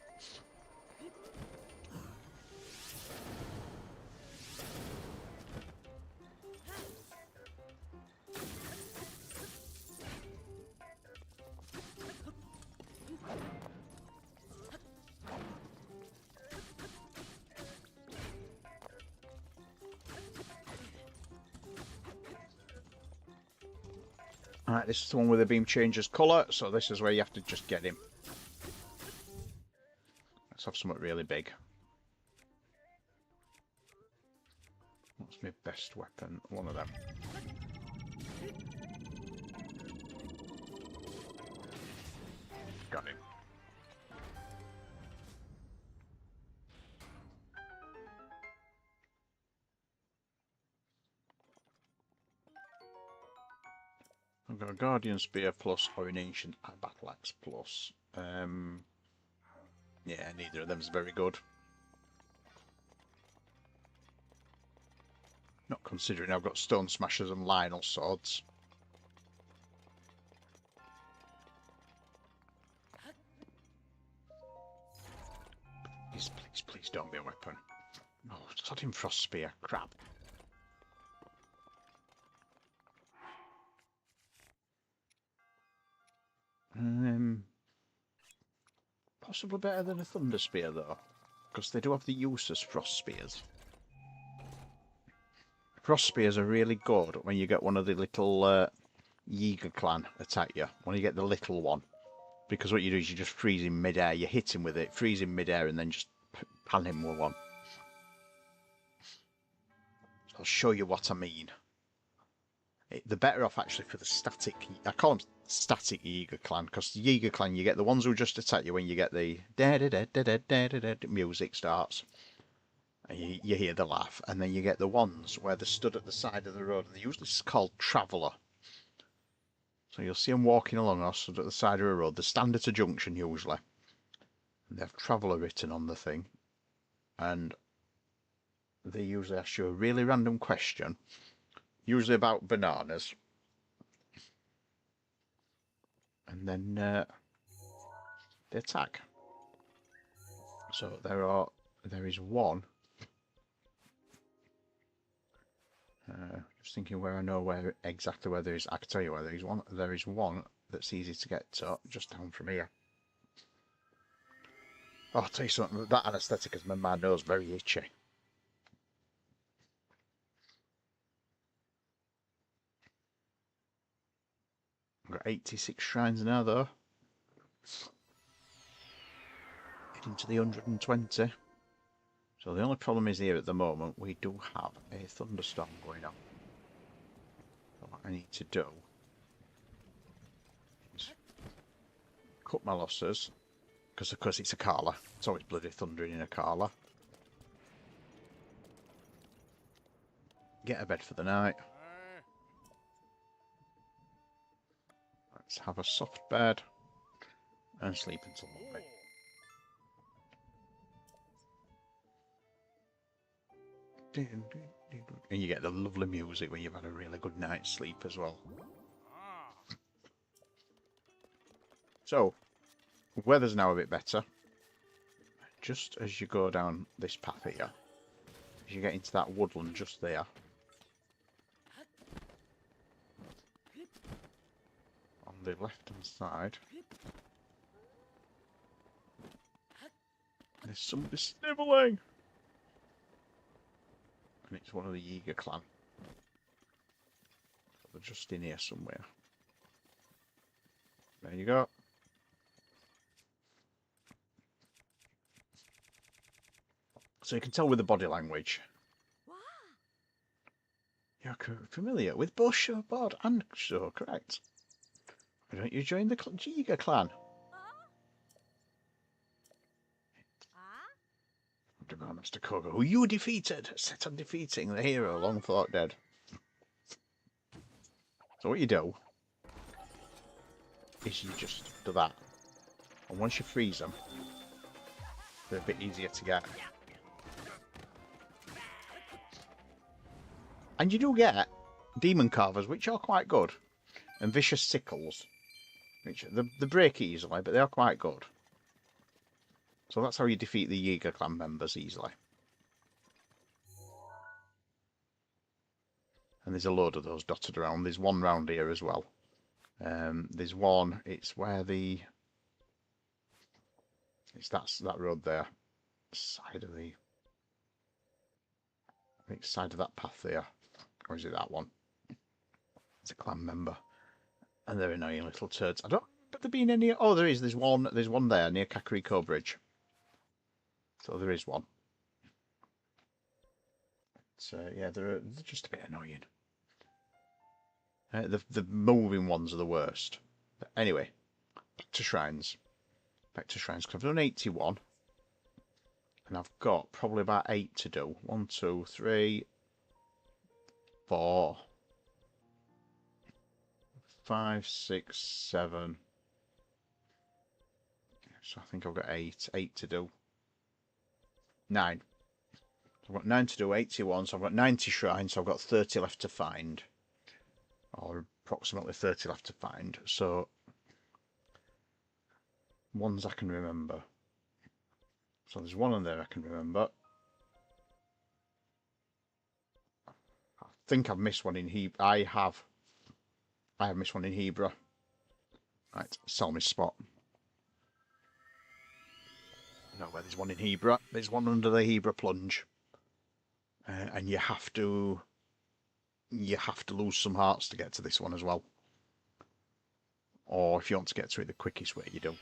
Alright, this is the one where the beam changes colour, so this is where you have to just get him. Let's have something really big. What's my best weapon? One of them. Got him. I've got a Guardian Spear plus or an Ancient Battle Axe plus. Yeah, neither of them's very good. Not considering I've got Stone Smashers and Lionel Swords. Please don't be a weapon. Oh, Sodding Frost Spear. Crap. Possibly better than a Thunder Spear though, because they do have the use as Frost Spears. Frost Spears are really good when you get one of the little Yeager clan attack you, when you get the little one. Because what you do is you just freeze him mid-air, you hit him with it, freeze him mid-air and then just pan him with one. I'll show you what I mean. They're better off actually for the static. I call them static Yeager clan because the Yeager clan you get the ones who just attack you when you get the da da da da da da da da music starts, and you hear the laugh, and then you get the ones where they're stood at the side of the road. And they're usually called traveller. So you'll see them walking along or stood at the side of a road. They stand at a junction usually, and they have traveller written on the thing, and they usually ask you a really random question. Usually about bananas, and then they attack. So there is one. Just thinking where I know exactly where there is. I can tell you where there is one. There is one that's easy to get to, just down from here. Oh, I'll tell you something. That anaesthetic has made my nose very itchy. I've got 86 shrines now, though. Heading to the 120. So the only problem is here at the moment, we do have a thunderstorm going on. So what I need to do is cut my losses, because of course it's a Carla. It's always bloody thundering in a Carla. Get a bed for the night. Let's have a soft bed and sleep until Monday. And you get the lovely music when you've had a really good night's sleep as well. So, weather's now a bit better. Just as you go down this path here, as you get into that woodland just there, on the left hand side, there's somebody snivelling! And it's one of the Yeager clan. So they're just in here somewhere. There you go. So you can tell with the body language. You're familiar with both Showboard and Show, correct? Why don't you join the Yeager clan? Underground Master Koga, who you defeated, set on defeating the hero long thought dead. So what you do is you just do that. And once you freeze them, they're a bit easier to get. And you do get demon carvers, which are quite good. And vicious sickles, which they break easily, but they are quite good. So that's how you defeat the Jaeger clan members easily. And there's a load of those dotted around. There's one round here as well. There's one, it's where the... It's that road there. Side of the... I think side of that path there. Or is it that one? It's a clan member. And they're annoying little turds. I don't... But there being any... Oh, there is. There's one there near Kakariko Bridge. So there is one. So yeah, they're just a bit annoying. The moving ones are the worst. But anyway, back to shrines. Back to shrines, because I've done 81. And I've got probably about 8 to do. 1, 2, 3, 4, 5, 6, 7. So I think I've got 8 to do. 9. So I've got 9 to do, 81, so I've got 90 shrines, so I've got 30 left to find. Or approximately 30 left to find. So, ones I can remember. So there's one on there I can remember. I think I've missed one in Hebrew. I have missed one in Hebrew. Right, sell me spot. No, where there's one in Hebrew. There's one under the Hebrew plunge. And you have to lose some hearts to get to this one as well. Or if you want to get to it the quickest way, you do.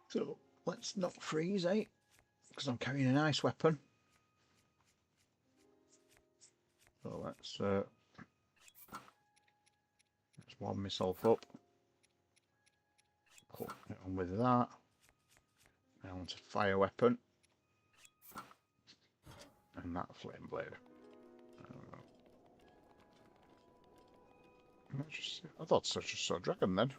So let's not freeze, eh? Because I'm carrying an ice weapon. So let's warm myself up. Put it on with that. I want a fire weapon. And that flame blade. I thought such a saw a dragon then.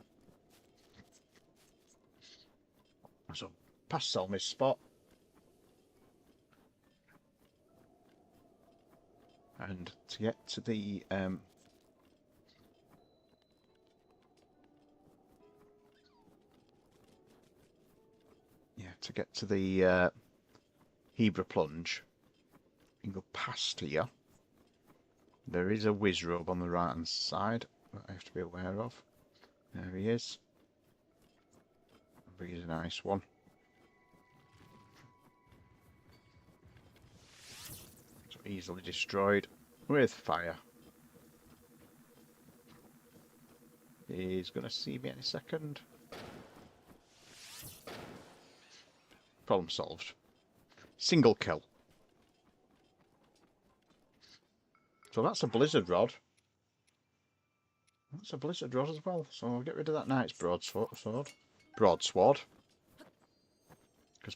So past Selmy's spot. And to get to the to get to the Hebrew plunge, you can go past here. There is a Wizrobe on the right hand side that I have to be aware of. There he is. He's a nice one. So easily destroyed with fire. He's going to see me any second. Problem solved. Single kill. So that's a blizzard rod. That's a blizzard rod as well. So I'll get rid of that knight's broadsword. Because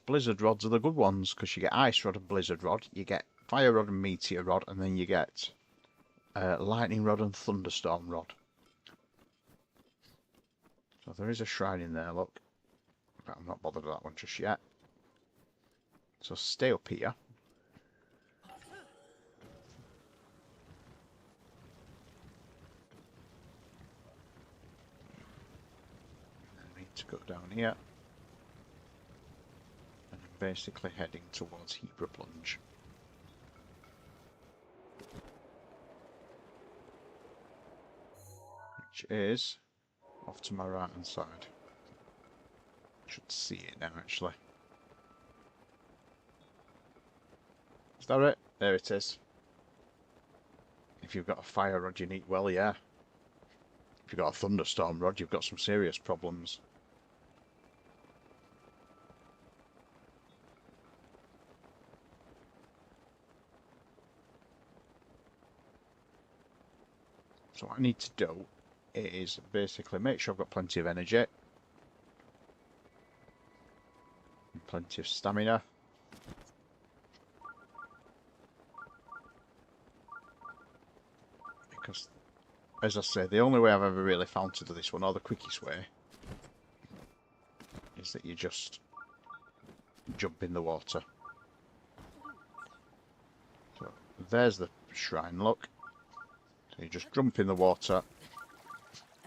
blizzard rods are the good ones. Because you get ice rod and blizzard rod. You get fire rod and meteor rod. And then you get lightning rod and thunderstorm rod. So there is a shrine in there, look. But I'm not bothered with that one just yet. So stay up here. I need to go down here. And I'm basically heading towards Hebrew Plunge. Which is off to my right hand side. Should see it now actually. Is that it? There it is. If you've got a fire rod you need, well yeah. If you've got a thunderstorm rod you've got some serious problems. So what I need to do is basically make sure I've got plenty of energy. And plenty of stamina. as I say, the only way I've ever really found to do this one, or the quickest way, is that you just jump in the water. So there's the shrine, look. So you just jump in the water.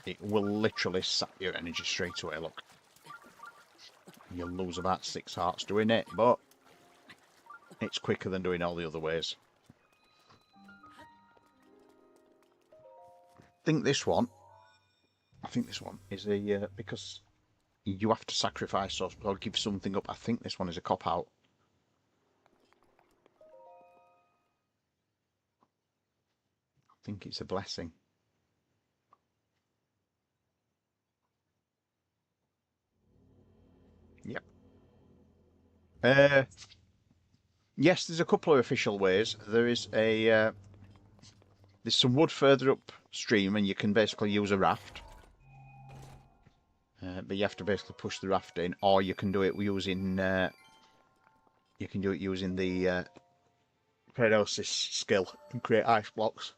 It will literally sap your energy straight away, look. You'll lose about 6 hearts doing it, but it's quicker than doing all the other ways. I think this one is a, because you have to sacrifice or give something up, I think this one is a cop-out. I think it's a blessing. Yep. Yes, there's a couple of official ways. There is a there's some wood further upstream, and you can basically use a raft. But you have to basically push the raft in, or you can do it using the Paradosis skill and create ice blocks.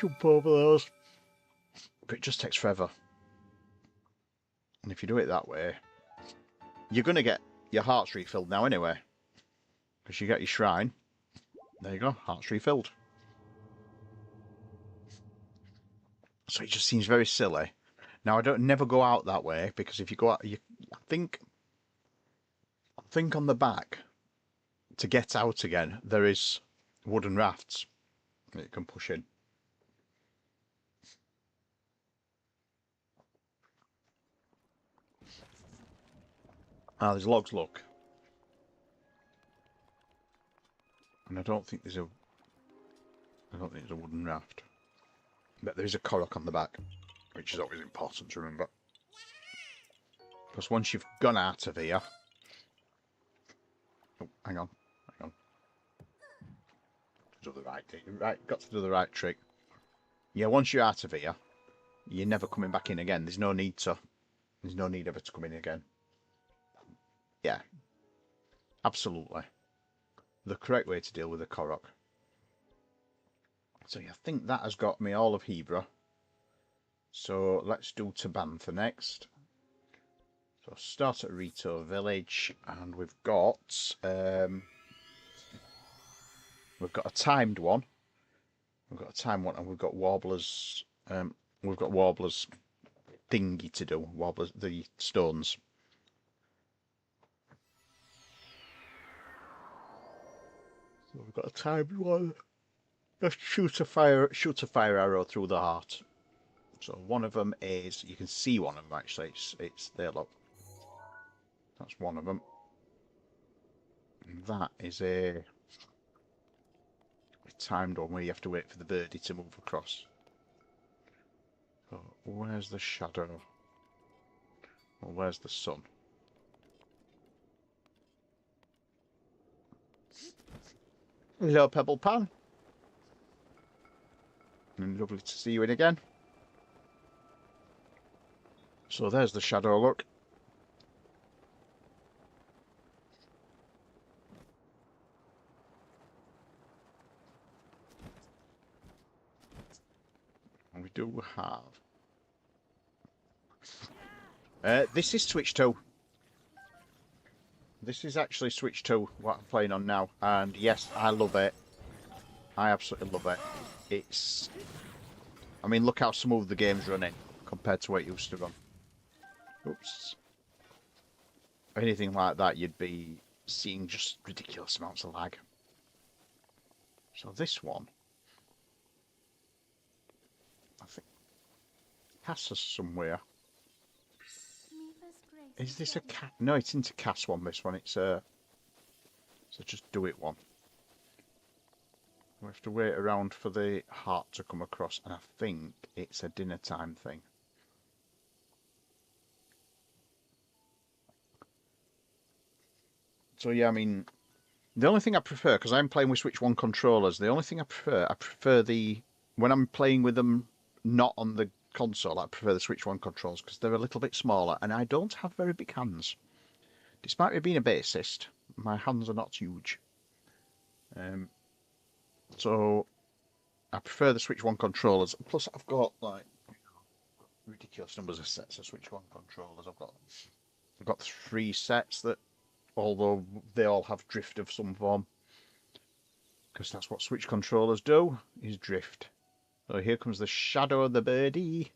Jump over those, but it just takes forever. And if you do it that way, you're gonna get your hearts refilled now anyway, because you get your shrine. There you go, hearts refilled. So it just seems very silly. Now I don't never go out that way, because if you go out, I think on the back to get out again there is wooden rafts that you can push in. Ah, there's logs, look. And I don't think there's a wooden raft. But there is a Korok on the back, which is always important to remember. Because once you've gone out of here... Oh, hang on. Do the right thing. Right, got to do the right trick. Yeah, once you're out of here, you're never coming back in again. There's no need ever to come in again. Yeah. Absolutely. The correct way to deal with a Korok. So yeah, I think that has got me all of Hebra. So let's do Tabantha next. So start at Rito Village, and we've got a timed one. We've got a timed one, and we've got Warblers. We've got Warblers thingy to do. Warblers, the stones. So we've got a timed one. Just shoot a fire arrow through the heart. So one of them is, you can see one of them actually. It's there, look. That's one of them. And that is a timed one where you have to wait for the birdie to move across. So where's the shadow? Well, where's the sun? Hello, Pebble Pan. And lovely to see you in again. So there's the shadow, look. And we do have... this is Switch 2. This is actually Switch 2, what I'm playing on now. And yes, I love it. I absolutely love it. It's... I mean, look how smooth the game's running compared to what it used to run. Oops. Anything like that, you'd be seeing just ridiculous amounts of lag. So this one... I think... Cass somewhere. Is this a cat? No, it's into Cass one, this one. It's a... So just do it one. We have to wait around for the heart to come across, and I think it's a dinner time thing. So yeah, I mean, the only thing I prefer, because I'm playing with Switch 1 controllers, the only thing I prefer the... When I'm playing with them not on the console, I prefer the Switch 1 controls, because they're a little bit smaller, and I don't have very big hands. Despite me being a bassist, my hands are not huge. So I prefer the Switch 1 controllers. Plus, I've got like ridiculous numbers of sets of Switch 1 controllers. I've got 3 sets that, although they all have drift of some form, because that's what Switch controllers do, is drift. So here comes the shadow of the birdie.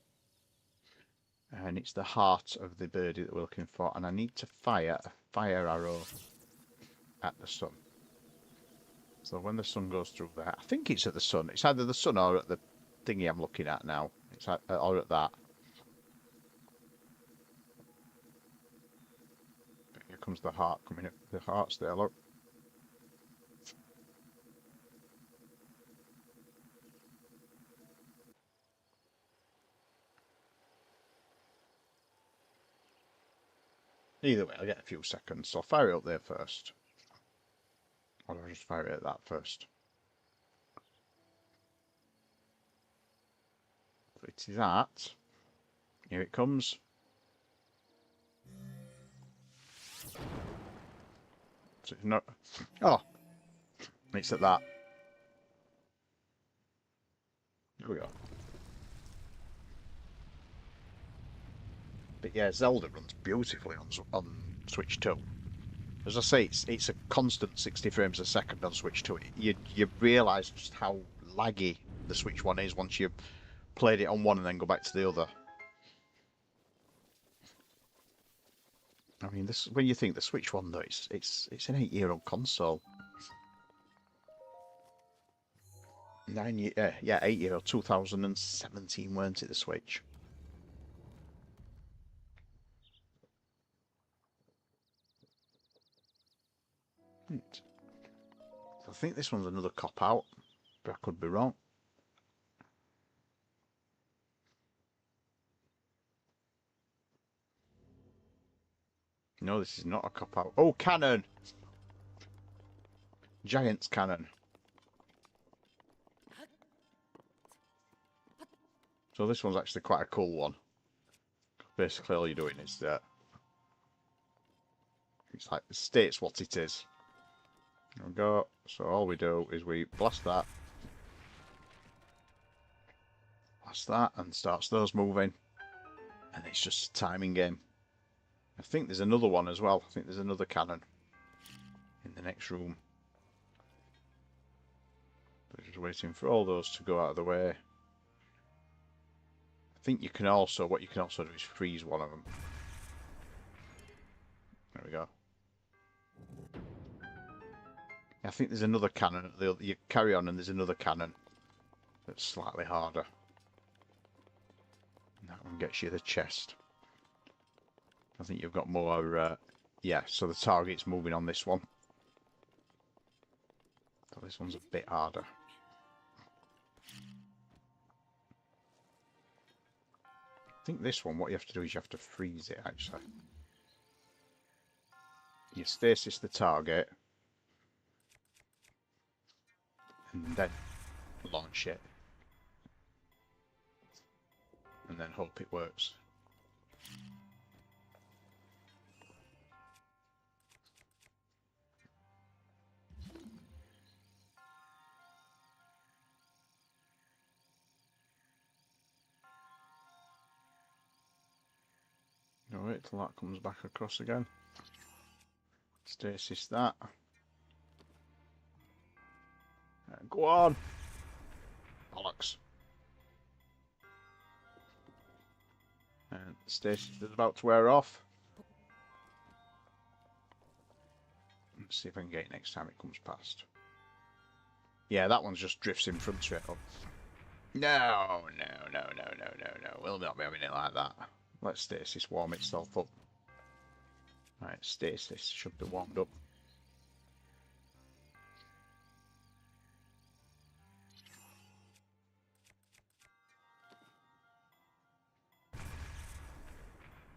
And it's the heart of the birdie that we're looking for. And I need to fire a fire arrow at the sun. So when the sun goes through there, I think it's at the sun. It's either the sun or at the thingy I'm looking at now. It's at, or at that. But here comes the heart coming up. The heart's there, look. Either way, I'll get a few seconds. So I'll fire it up there first. Or I'll just fire it at that first. So it is that. Here it comes. So it's not. Oh! It's at that. Here we go. But yeah, Zelda runs beautifully on Switch 2. As I say, it's a constant 60 frames a second on Switch 2. You realise just how laggy the Switch 1 is once you've played it on one and then go back to the other. I mean, this when you think the Switch 1 though, it's an 8-year-old console. 8 year-old, 2017, weren't it, the Switch? I think this one's another cop-out, but I could be wrong. No, this is not a cop-out. Oh, cannon! Giant's cannon. So this one's actually quite a cool one. Basically all you're doing is that it's like, it states what it is. There we go. So all we do is we blast that, and starts those moving, and it's just a timing game. I think there's another one as well. I think there's another cannon in the next room. But just waiting for all those to go out of the way. I think you can also, what you can also do is freeze one of them. There we go. I think there's another cannon. You carry on and there's another cannon that's slightly harder. And that one gets you the chest. I think you've got more, yeah, so the target's moving on this one. So this one's a bit harder. I think this one, what you have to do is you have to freeze it, actually. You stasis the target. And then launch it. And then hope it works. Wait till that comes back across again. Stasis that. Go on! Bollocks. And stasis is about to wear off. Let's see if I can get it next time it comes past. Yeah, that one's just drifts in front straight up. No. We'll not be having it like that. Let stasis warm itself up. Right, stasis should be warmed up.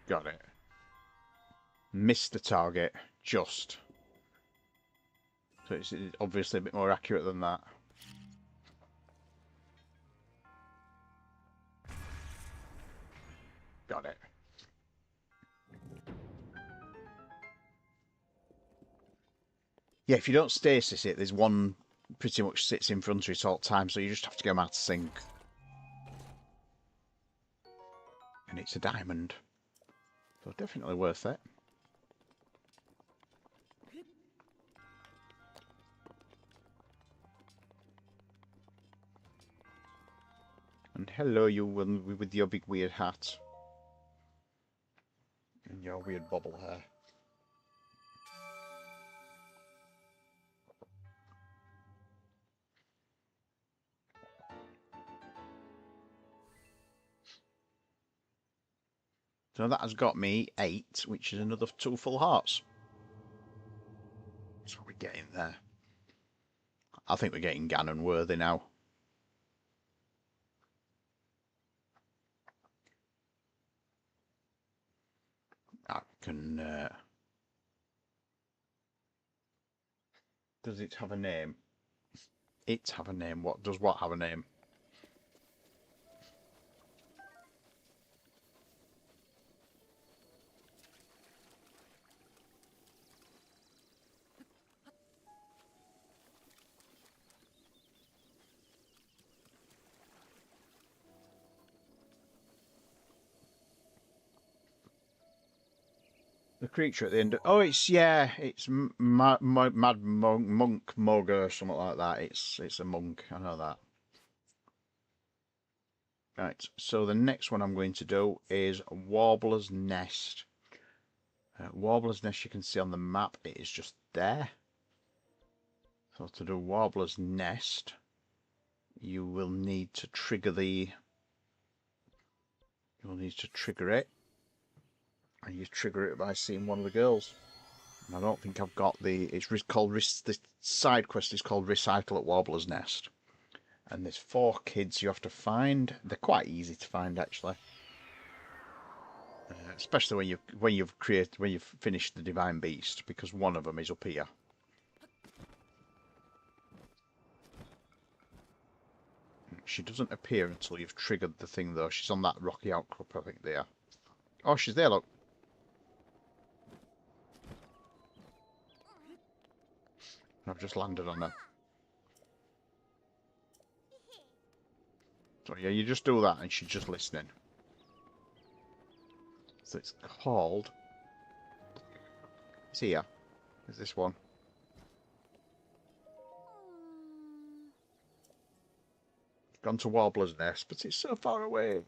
Got it. Missed the target, just. So it's obviously a bit more accurate than that. Got it. Yeah, if you don't stasis it, there's one pretty much sits in front of it all the time, so you just have to get them out of sync. And it's a diamond. So definitely worth it. And hello, you with your big weird hat. And your weird bobble hair. So that has got me 8, which is another 2 full hearts. So we're getting there. I think we're getting Ganon worthy now. I can... Does it have a name? It have a name. What does what have a name? The creature at the end. Oh, it's it's mad monk mogre or something like that. It's a monk. I know that. Right. So the next one I'm going to do is Warbler's Nest. Warbler's Nest, you can see on the map, it is just there. So to do Warbler's Nest, you will need to trigger the. You will need to trigger it. And you trigger it by seeing one of the girls. And I don't think I've got the... It's called... The side quest is called Recycle at Warbler's Nest. And there's 4 kids you have to find. They're quite easy to find, actually. Especially when you've finished the Divine Beast, because one of them is up here. She doesn't appear until you've triggered the thing, though. She's on that rocky outcrop, I think, there. Oh, she's there, look. I've just landed on her. So yeah, you just do that and she's just listening. So it's called... It's here. It's this one. It's gone to Warbler's Nest, but it's so far away.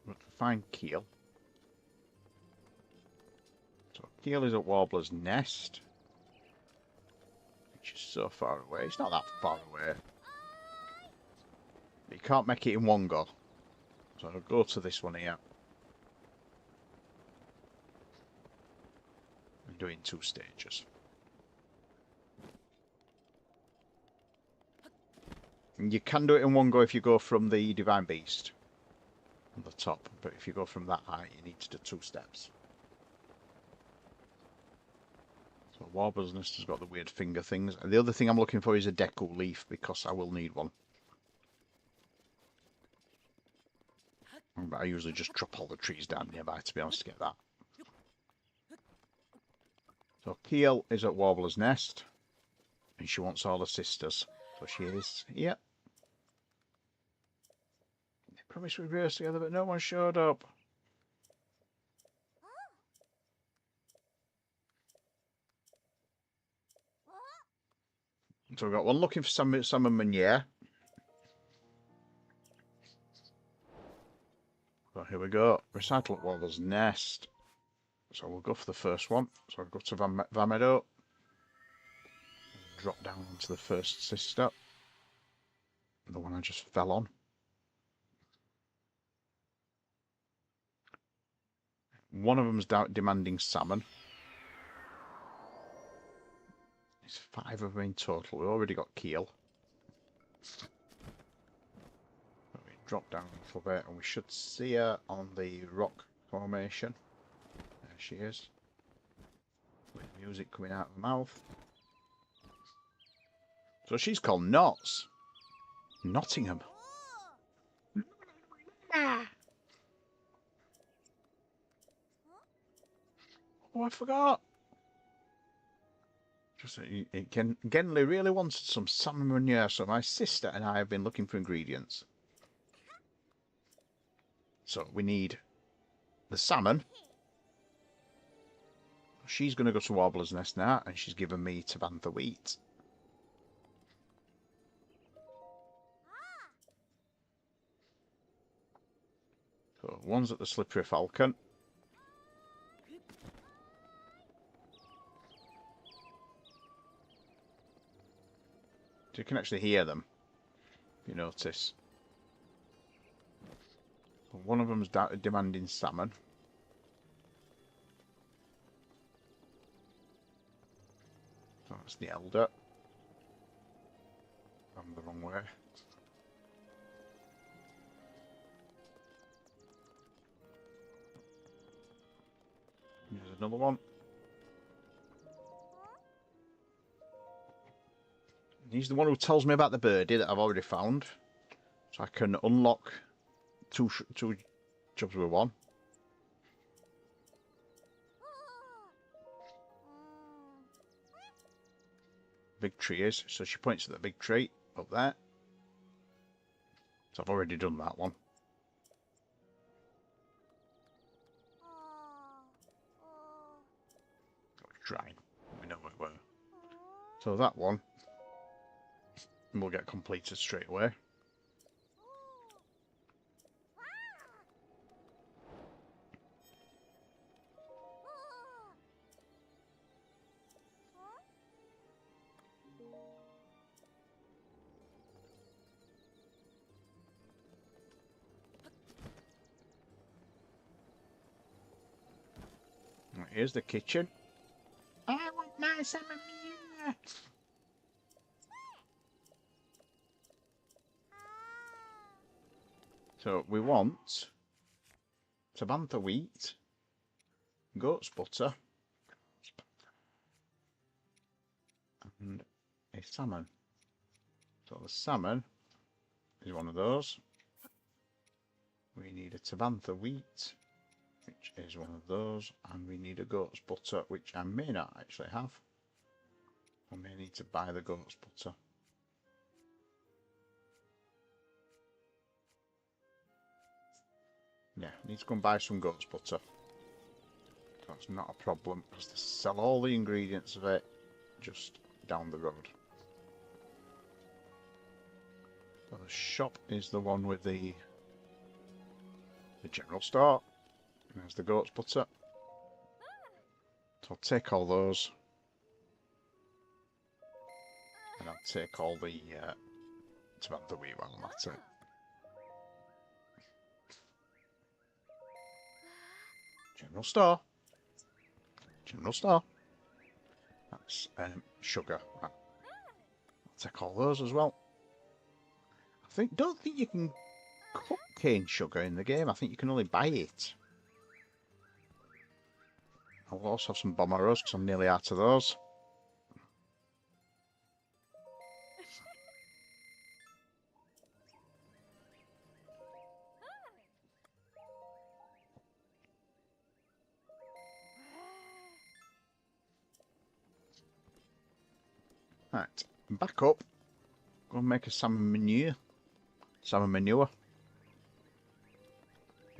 But find Keel. So Keel is at Warbler's Nest. Which is so far away. It's not that far away. But you can't make it in one go. So I'll go to this one here. And do it in 2 stages. And you can do it in one go if you go from the Divine Beast on the top. But if you go from that height, you need to do 2 steps. So Warbler's Nest has got the weird finger things. And the other thing I'm looking for is a Deku leaf, because I will need one. But I usually just chop all the trees down nearby, to be honest, to get that. So Keel is at Warbler's Nest. And she wants all her sisters. So she is here. They promised we'd race together, but no one showed up. So we've got one looking for Salmon Meunier. So here we go. Recital at Warbler's Nest. So we'll go for the first one. So I'll go to Vamedo. Drop down onto the first sister. The one I just fell on. One of them's demanding salmon. There's 5 of them in total. We've already got Keel. So we drop down a little bit and we should see her on the rock formation. There she is. With music coming out of her mouth. So she's called Knots. Nottingham. Oh, I forgot. Just Genley really wanted some salmon manure, so my sister and I have been looking for ingredients. So we need the salmon. She's going to go to Warbler's Nest now, and she's given me Tabantha wheat. So one's at the Slippery Falcon. So you can actually hear them, if you notice. One of them's demanding salmon. So that's the elder. I'm the wrong way. There's another one. He's the one who tells me about the birdie that I've already found. So I can unlock two jobs with one. Big tree is, so she points to the big tree up there. So I've already done that one. Trying. We know where we were. So that one will get completed straight away. Right, here's the kitchen. I want my salmon manure. So we want Tabantha wheat, goat's butter, and a salmon. So the salmon is one of those. We need a Tabantha wheat, which is one of those, and we need a goat's butter, which I may not actually have. I may need to buy the goat's butter. Yeah, need to go and buy some goat's butter. That's not a problem, because they sell all the ingredients of it just down the road. So the shop is the one with the general store. There's the goat's butter. So I'll take all those. And I'll take all the Tabantha wheat while I'm at it. General store. General store. That's sugar. I'll take all those as well. Don't think you can cook cane sugar in the game. I think you can only buy it. I'll also have some bomb arrows because I'm nearly out of those. Right, back up. Go and make a salmon manure. Salmon manure.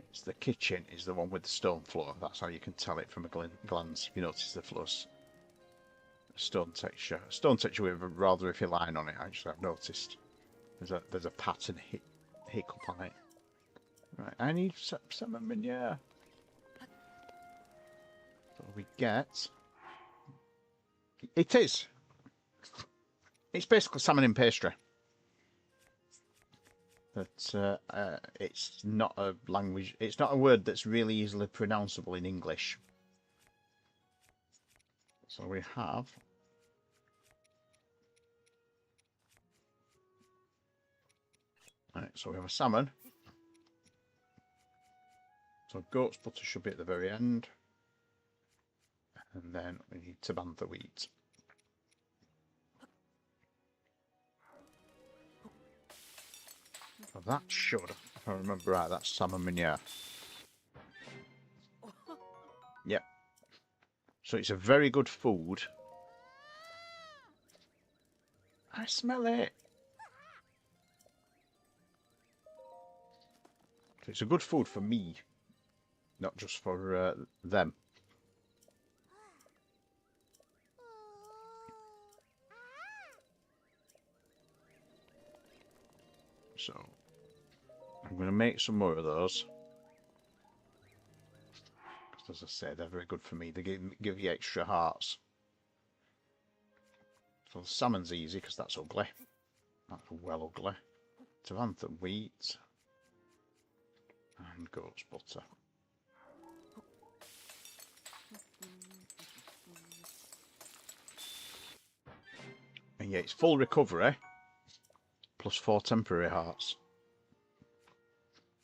It's the kitchen is the one with the stone floor. That's how you can tell it from a glance. If you notice the floor's stone texture. Stone texture with rather if you line on it. Actually, I've noticed there's a pattern hiccup on it. Right, I need salmon manure. So we get. It is. It's basically salmon in pastry. But it's not a language. It's not a word that's really easily pronounceable in English. So we have. Right, so we have a salmon. So goat's butter should be at the very end. And then we need Tabantha wheat. So that should, if I remember right, that's salmon manure. Yep. So it's a very good food I smell it. It's a good food for me, not just for them. So I'm going to make some more of those. Because as I say, they're very good for me. They give you extra hearts. So the salmon's easy because that's ugly. That's well ugly. Savantha wheat and goat's butter. And yeah, it's full recovery plus 4 temporary hearts.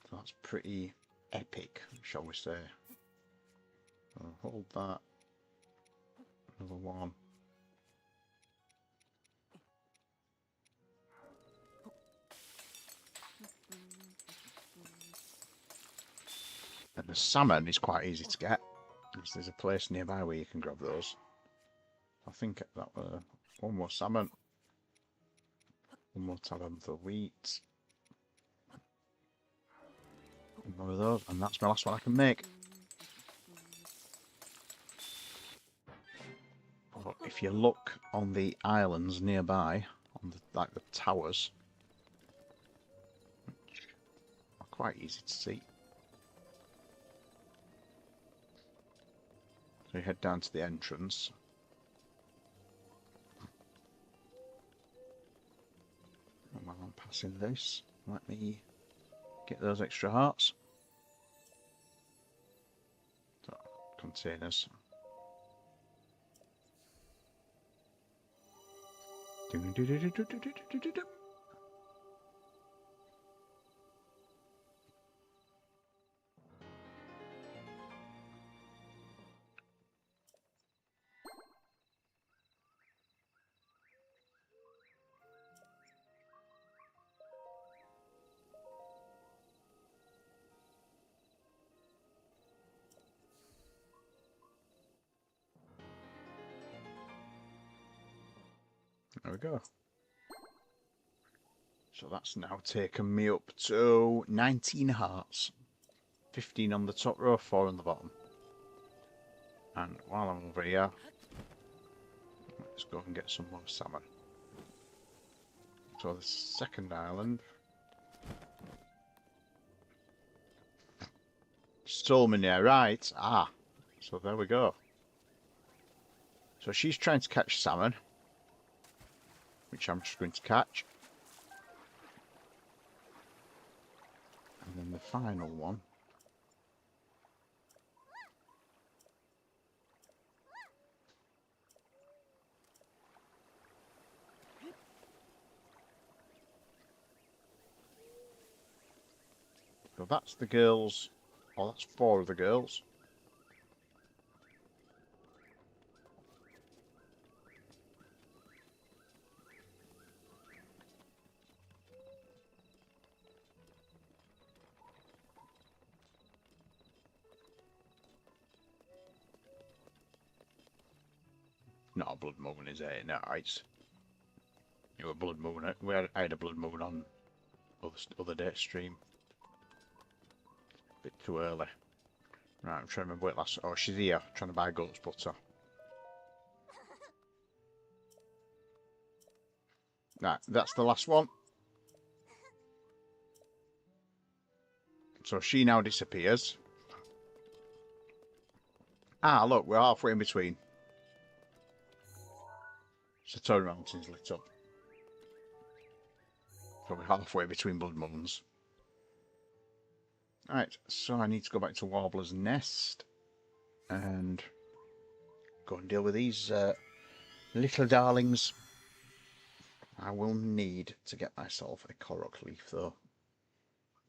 So that's pretty epic, shall we say. I'll hold that. Another one. And the salmon is quite easy to get. There's a place nearby where you can grab those. I think that were one more salmon. One more Tabantha wheat. One more of those, and that's my last one I can make. But if you look on the islands nearby, on the, like the towers, which are quite easy to see. So you head down to the entrance. And while I'm passing this, let me get those extra hearts. So, containers. There we go. So that's now taken me up to 19 hearts. 15 on the top row, 4 on the bottom. And while I'm over here, let's go and get some more salmon. So the second island. Stolmania, right. Ah, so there we go. So she's trying to catch salmon, which I'm just going to catch. And then the final one. So that's the girls. Oh, that's 4 of the girls. Not a blood moon, is it? No, it's a blood moon. I had a blood moon on other day stream. Bit too early. Right, I'm trying to remember what last. Oh, she's here trying to buy goat's butter. Right, that's the last one. So she now disappears. Ah, look, we're halfway in between. Satori Mountain's lit up. So we're halfway between blood moons. Right, so I need to go back to Warbler's Nest and go and deal with these little darlings. I will need to get myself a Korok leaf though.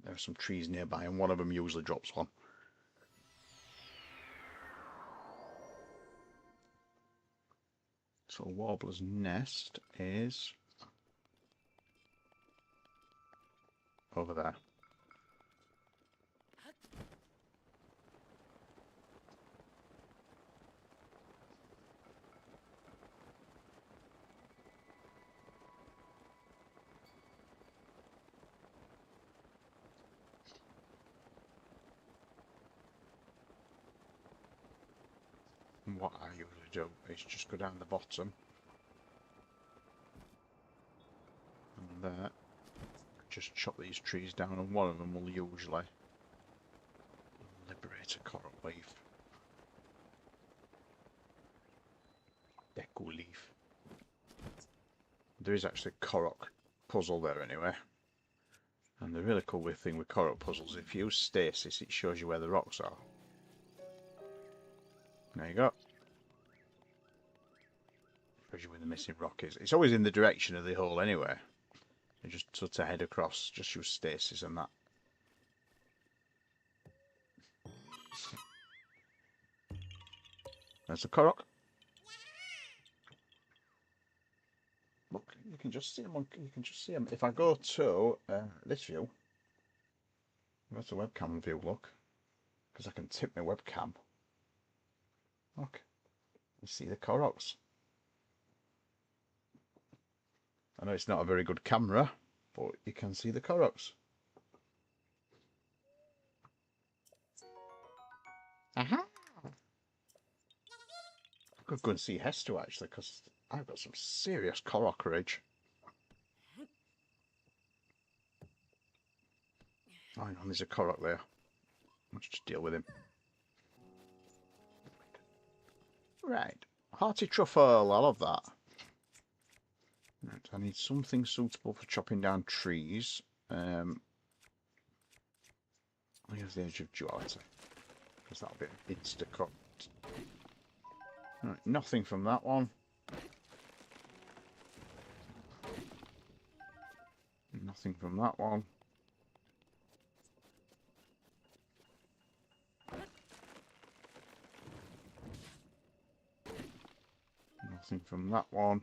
There are some trees nearby and one of them usually drops one. So Warbler's Nest is over there. what I usually do is just go down the bottom and there, just chop these trees down, and one of them will usually liberate a coral leaf. Deku leaf. There is actually a Korok puzzle there anyway. And the really cool thing with Korok puzzles, if you use stasis, it shows you where the rocks are. There you go. Shows you where the missing rock is. It's always in the direction of the hole anyway. You just sort of head across, just use stasis and that. There's the Korok. Look, you can just see them. You can just see them. If I go to this view, go to webcam view. Look, because I can tip my webcam. Look, you see the Koroks. I know it's not a very good camera, but you can see the Koroks. Aha! I could go and see Hestu actually, because I've got some serious Korok rage. Oh, hang on, there's a Korok there. Let's just deal with him. Right. Hearty truffle, I love that. Right, I need something suitable for chopping down trees. I'll use the Edge of Duality, because that'll be an insta-cut. Right, nothing from that one. Nothing from that one. Nothing from that one.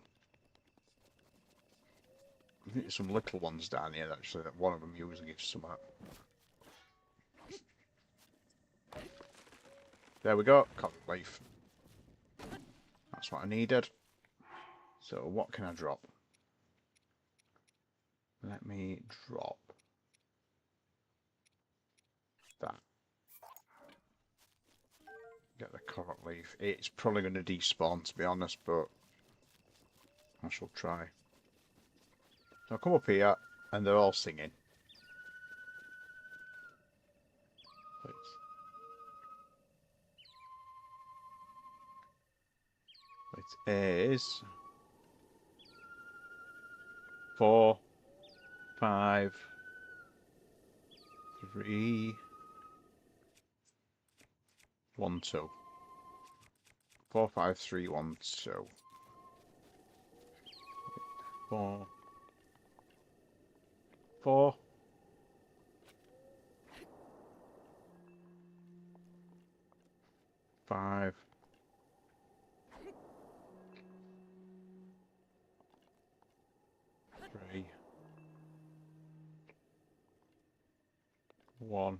I think there's some little ones down here actually, that one of them usually gives some out. There we go, cotton leaf. That's what I needed. So what can I drop? Let me drop that. Get the Korok leaf. It's probably going to despawn to be honest, but I shall try. So I'll come up here and they're all singing. Please. It is 4, 5, 3, 1, 2. 4, 5, 3, 1, 2. 4, 4. 5. 3. 1.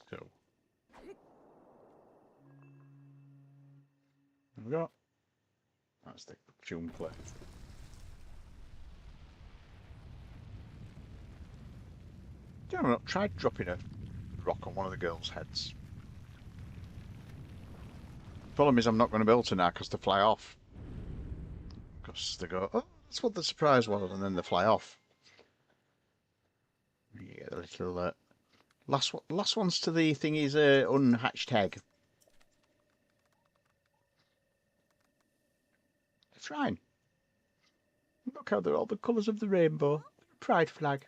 2. There we go. That's the tune play. You know, try dropping a rock on one of the girls' heads. Problem is I'm not going to be able to now because they fly off. Because they go, oh, that's what the surprise was, and then they fly off. Yeah, the little last ones to the thing is unhatched egg. It's fine. Look how they're all the colours of the rainbow. Pride flag.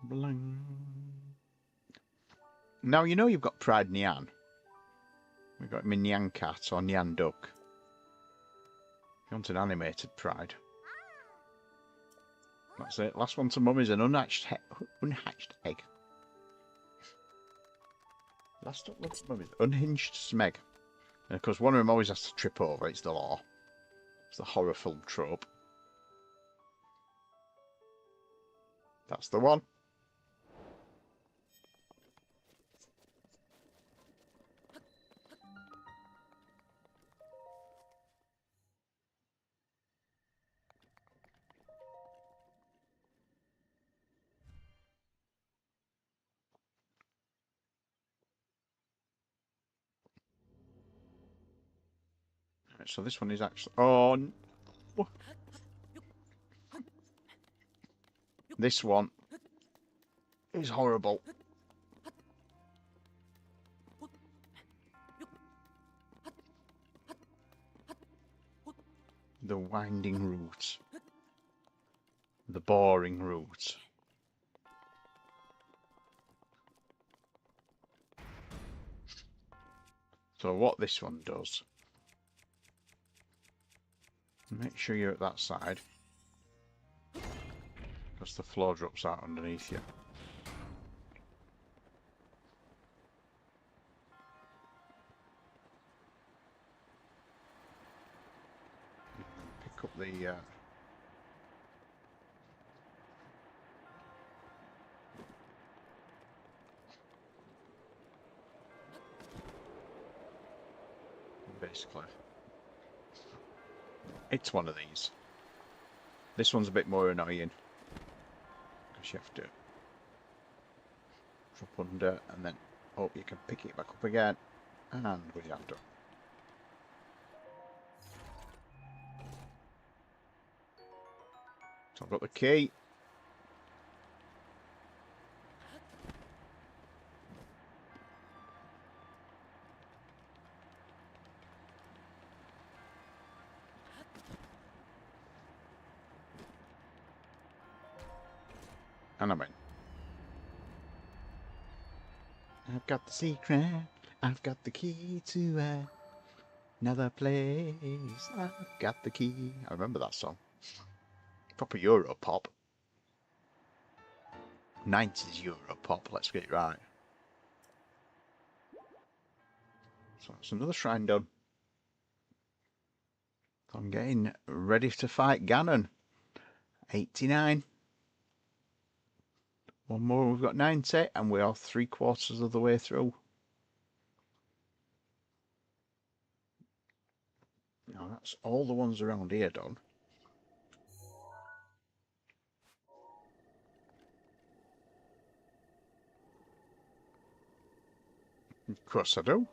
Bling. Now you know you've got Pride Nyan. We've got him in Nyan Cat or Nyan Duck. If you want an animated Pride. That's it. Last one to mum is an unhatched egg. Last one to mum is unhinged smeg. And of course one of them always has to trip over. It's the law. It's the horror film trope. That's the one. Right, so this one is actually... Oh, this one is horrible. The winding route. The boring route. So what this one does... Make sure you're at that side. Because the floor drops out underneath you. Pick up the... Basically. It's one of these. This one's a bit more annoying. Because you have to drop under and then hope you can pick it back up again. And we have to. So I've got the key. And I'm in. I've got the secret. I've got the key to another place. I've got the key. I remember that song. Proper Euro pop. 90s Euro pop. Let's get it right. So that's another shrine done. So I'm getting ready to fight Ganon. 89. One more, we've got 90, and we are 3/4 of the way through. Now that's all the ones around here done. Of course I do.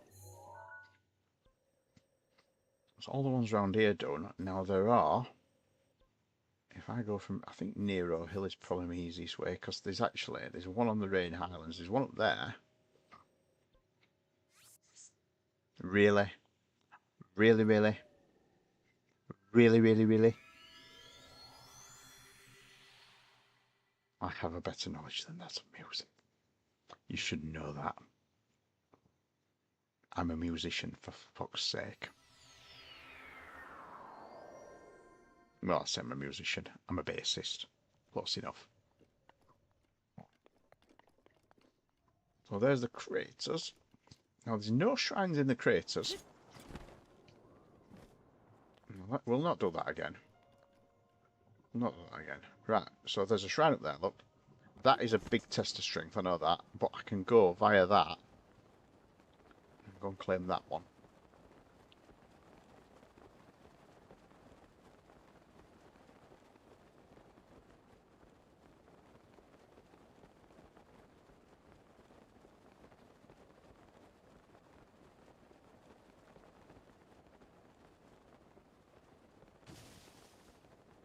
That's all the ones around here done. Now there are... If I go from... I think Nero Hill is probably my easiest way, because there's one on the Rain Highlands. There's one up there. Really? Really, really? Really, really, really? I have a better knowledge than that of music. You should know that. I'm a musician, for fuck's sake. Well, I say I'm a musician. I'm a bassist. Close enough. So there's the craters. Now, there's no shrines in the craters. We'll not do that again. We'll not do that again. Right, so there's a shrine up there, look. That is a big test of strength, I know that. But I can go via that. And go and claim that one.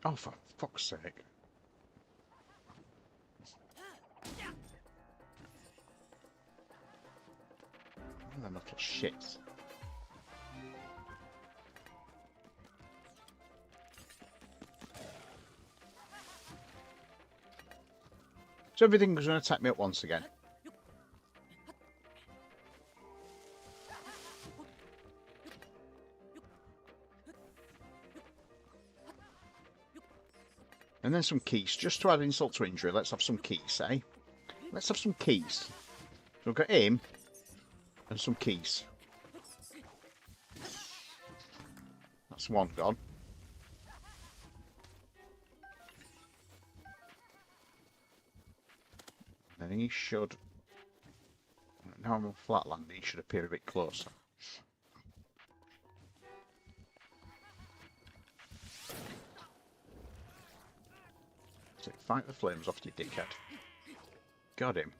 Oh, for fuck's sake. Oh, them little shits. So everything's going to attack me at once again. And then some keys, just to add insult to injury. Let's have some keys, eh? Let's have some keys. So we've got aim and some keys. That's one gone. Then he should... Now I'm on flatland, he should appear a bit closer. So fight the flames off, you dickhead. Got him.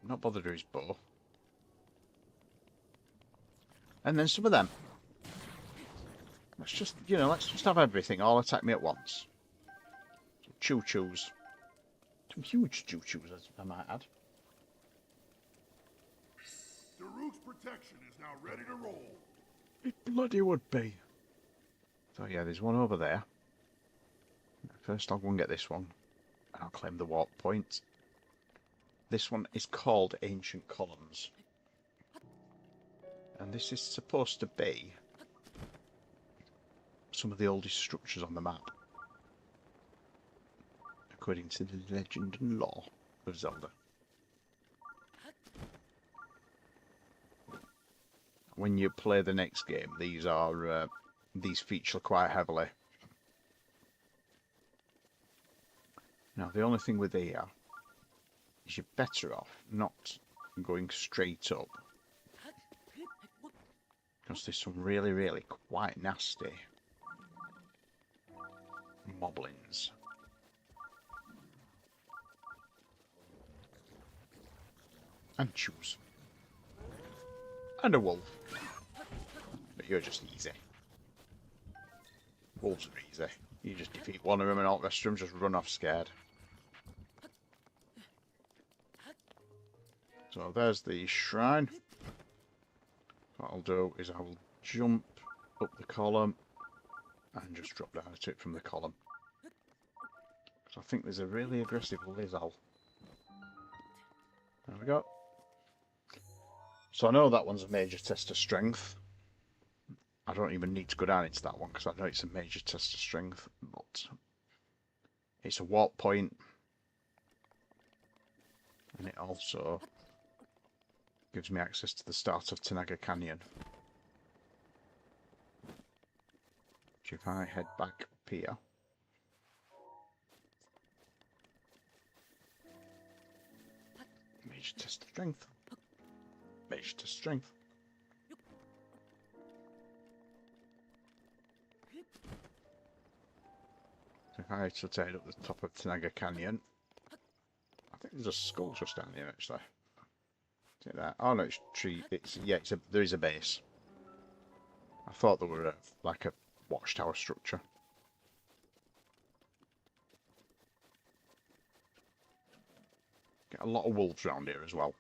Not bothered with his bow. And then some of them. Let's just, let's just have everything all attack me at once. Choo-choos. Some huge choo-choos, I might add. Daruk's protection is now ready to roll. It bloody would be. So yeah, there's one over there. First I'll go and get this one. I'll claim the warp point. This one is called Ancient Columns. And this is supposed to be some of the oldest structures on the map, according to the legend and lore of Zelda. When you play the next game, these feature quite heavily. Now the only thing with here is you're better off not going straight up, because there's some really, really quite nasty moblins. And chews. And a wolf. But you're just easy. Wolves are easy. You just defeat one of them and all the rest of them just run off scared. So there's the shrine. What I'll do is I will jump up the column and just drop down to it from the column. Because I think there's a really aggressive lizard. There we go. So I know that one's a major test of strength. I don't even need to go down into that one because I know it's a major test of strength, but it's a warp point, and it also gives me access to the start of Tanaga Canyon. Which if I head back up here, major test of strength. Major test of strength. So if I just head up the top of Tanaga Canyon, I think there's a skull just down here actually. See that? Oh no, it's tree. There is a base. I thought there were like a watchtower structure. Get a lot of wolves around here as well.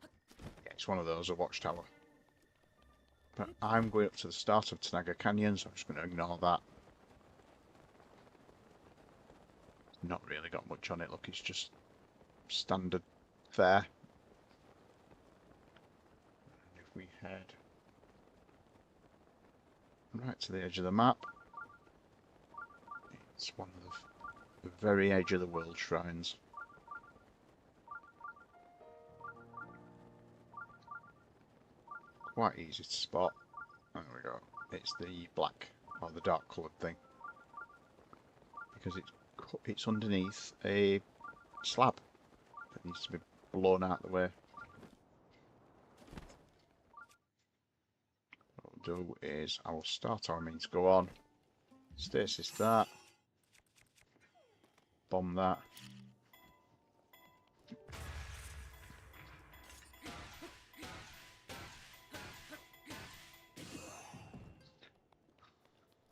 Yeah, it's one of those, a watchtower. But I'm going up to the start of Tanaga Canyon, so I'm just going to ignore that. Not really got much on it, look, it's just standard fare. And if we head right to the edge of the map, it's one of the very edge of the world shrines. Quite easy to spot. There we go. It's the black or the dark coloured thing, because it's underneath a slab that needs to be blown out of the way. What I'll do is I will start our means to go on, stasis that, bomb that.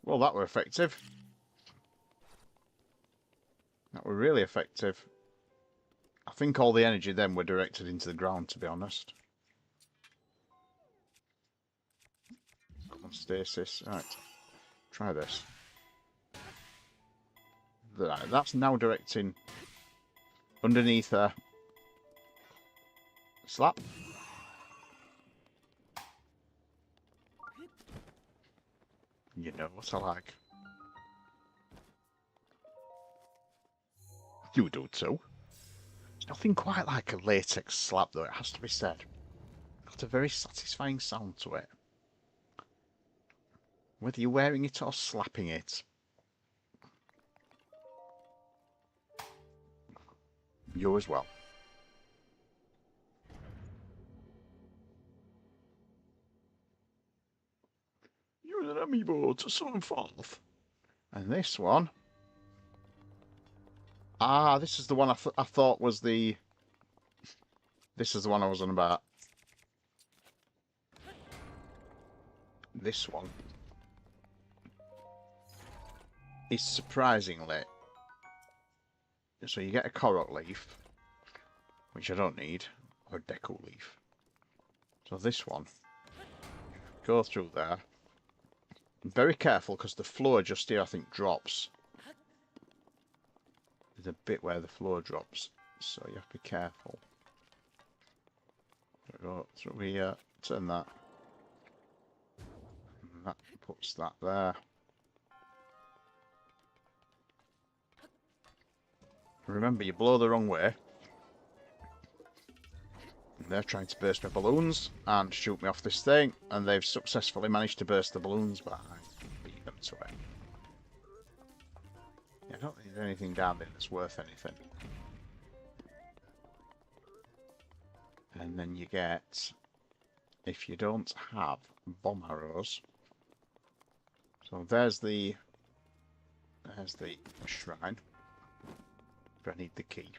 Well, that were effective. That were really effective. I think all the energy then were directed into the ground, to be honest. Come on, stasis. Right. Try this. That's now directing underneath her. Slap. You know what I like. You do too. It's nothing quite like a latex slap though, it has to be said. It's got a very satisfying sound to it. Whether you're wearing it or slapping it. You as well. Use an amiibo to summon forth. And this one... Ah, this is the one I thought was the... This is the one I was on about. This one is surprisingly... So you get a Korok leaf, which I don't need, or a Deku leaf. So this one, go through there. Very careful, because the floor just here, I think, drops. There's a bit where the floor drops, so you have to be careful. Go through here, turn that. And that puts that there. Remember, you blow the wrong way. They're trying to burst my balloons and shoot me off this thing, and they've successfully managed to burst the balloons, but I beat them to it. Yeah, I don't think there's anything down there that's worth anything. And then you get, if you don't have bomb arrows, so there's the shrine, but I need the key.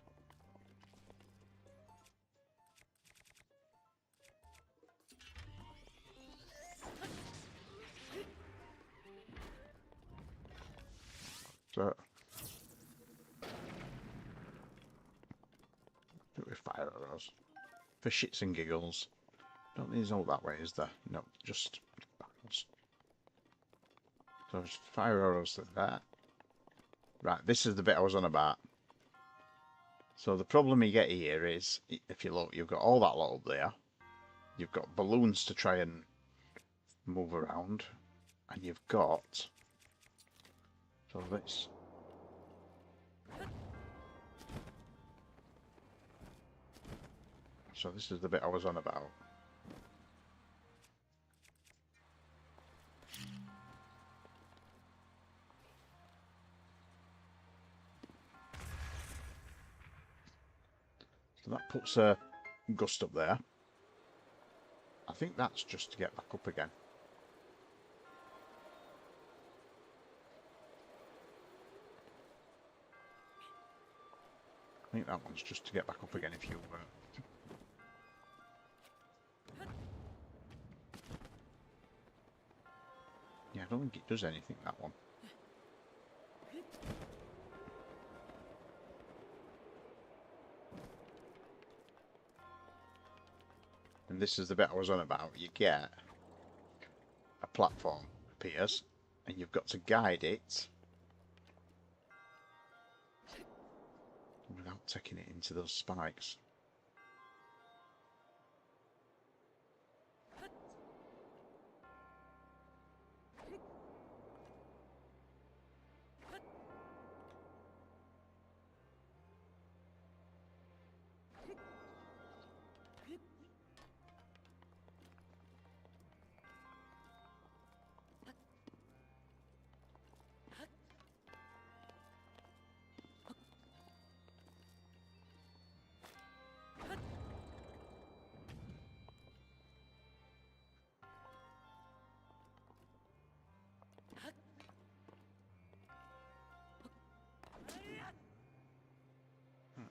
So, do it with fire arrows. For shits and giggles. Don't think there's all that way, is there? No, just battles. So there's fire arrows to that. Right, this is the bit I was on about. So the problem you get here is, if you look, you've got all that lot up there. You've got balloons to try and move around. And you've got... So this... So this is the bit I was on about. So that puts a gust up there. I think that's just to get back up again. I think that one's just to get back up again if you... Yeah, I don't think it does anything, that one. And this is the bit I was on about. You get a platform appears, and you've got to guide it without taking it into those spikes.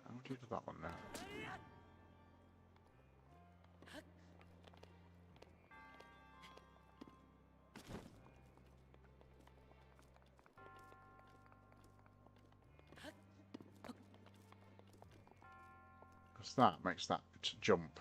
I'll do that one now. Because that makes that jump.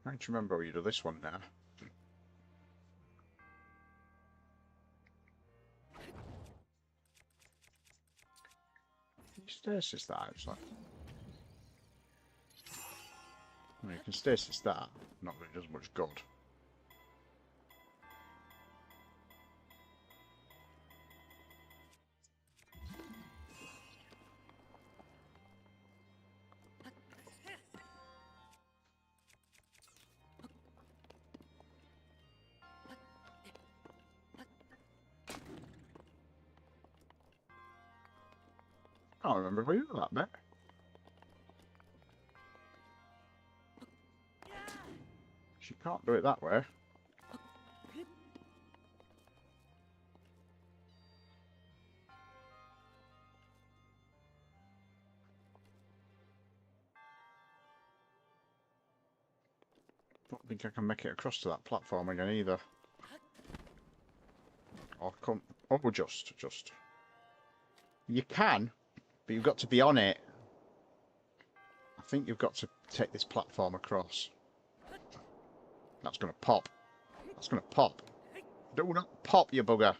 I can't remember how you do this one now. Can you stasis that actually? Well, you can stasis that, not that it does much good. can't remember if I did that bit. She can't do it that way. Don't think I can make it across to that platform again either. Or come... Oh, just. You can, but you've got to be on it. I think you've got to take this platform across. That's going to pop. That's going to pop. Do not pop, you bugger.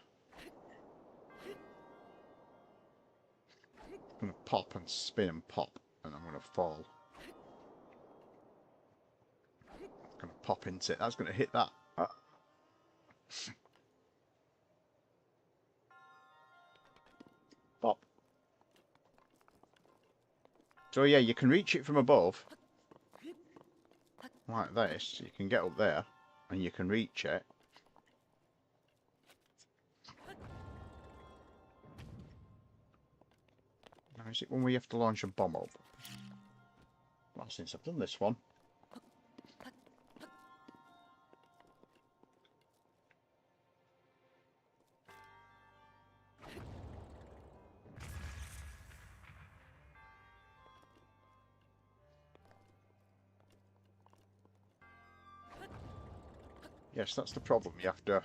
I'm going to pop and spin and pop, and I'm going to fall. I'm going to pop into it. That's going to hit that. Pop. So yeah, you can reach it from above. Like this. You can get up there, and you can reach it. Now is it when we have to launch a bomb up? Well, since I've done this one. Yes, that's the problem. You have to...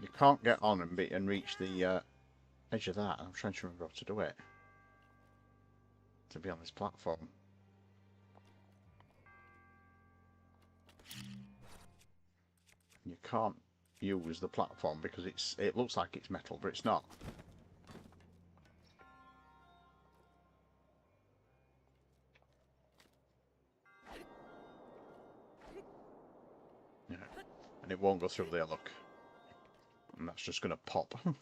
You can't get on and reach the edge of that. I'm trying to remember how to do it. To be on this platform. You can't use the platform because it looks like it's metal, but it's not. Yeah. And it won't go through there, look. And that's just going to pop. I'm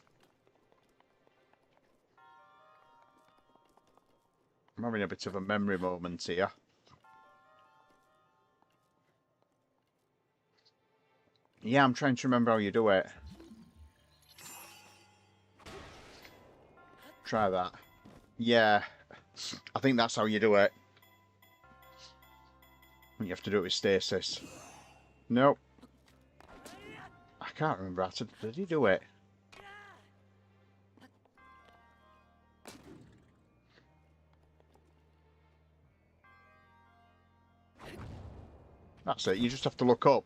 having a bit of a memory moment here. Yeah, I'm trying to remember how you do it. Try that. Yeah. I think that's how you do it. You have to do it with stasis. Nope. I can't remember how to... Did he do it? That's it. You just have to look up.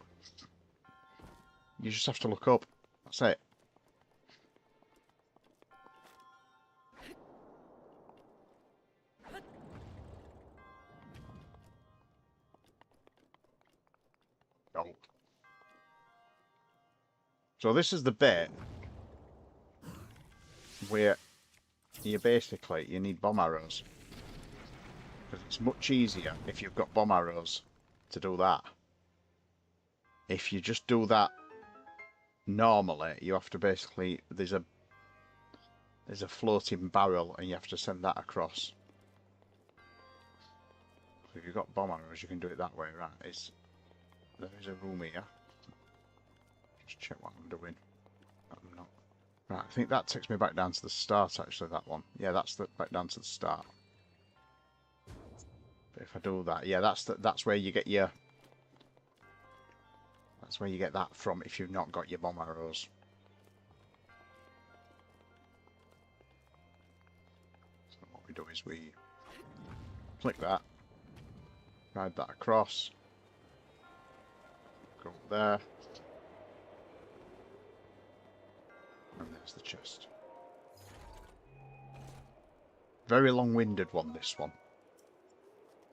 You just have to look up. That's it. Oh. So this is the bit where you need bomb arrows. Because it's much easier if you've got bomb arrows to do that. If you just do that normally, you have to basically... There's a floating barrel and you have to send that across. So if you've got bomb arrows, you can do it that way, right? There is a room here. Just check what I'm doing. I'm not. Right, I think that takes me back down to the start, actually, that one. Yeah, that's back down to the start. But if I do that, yeah, that's where you get your... That's where you get that from if you've not got your bomb arrows. So what we do is we click that, ride that across, go up there, and there's the chest. Very long-winded one, this one.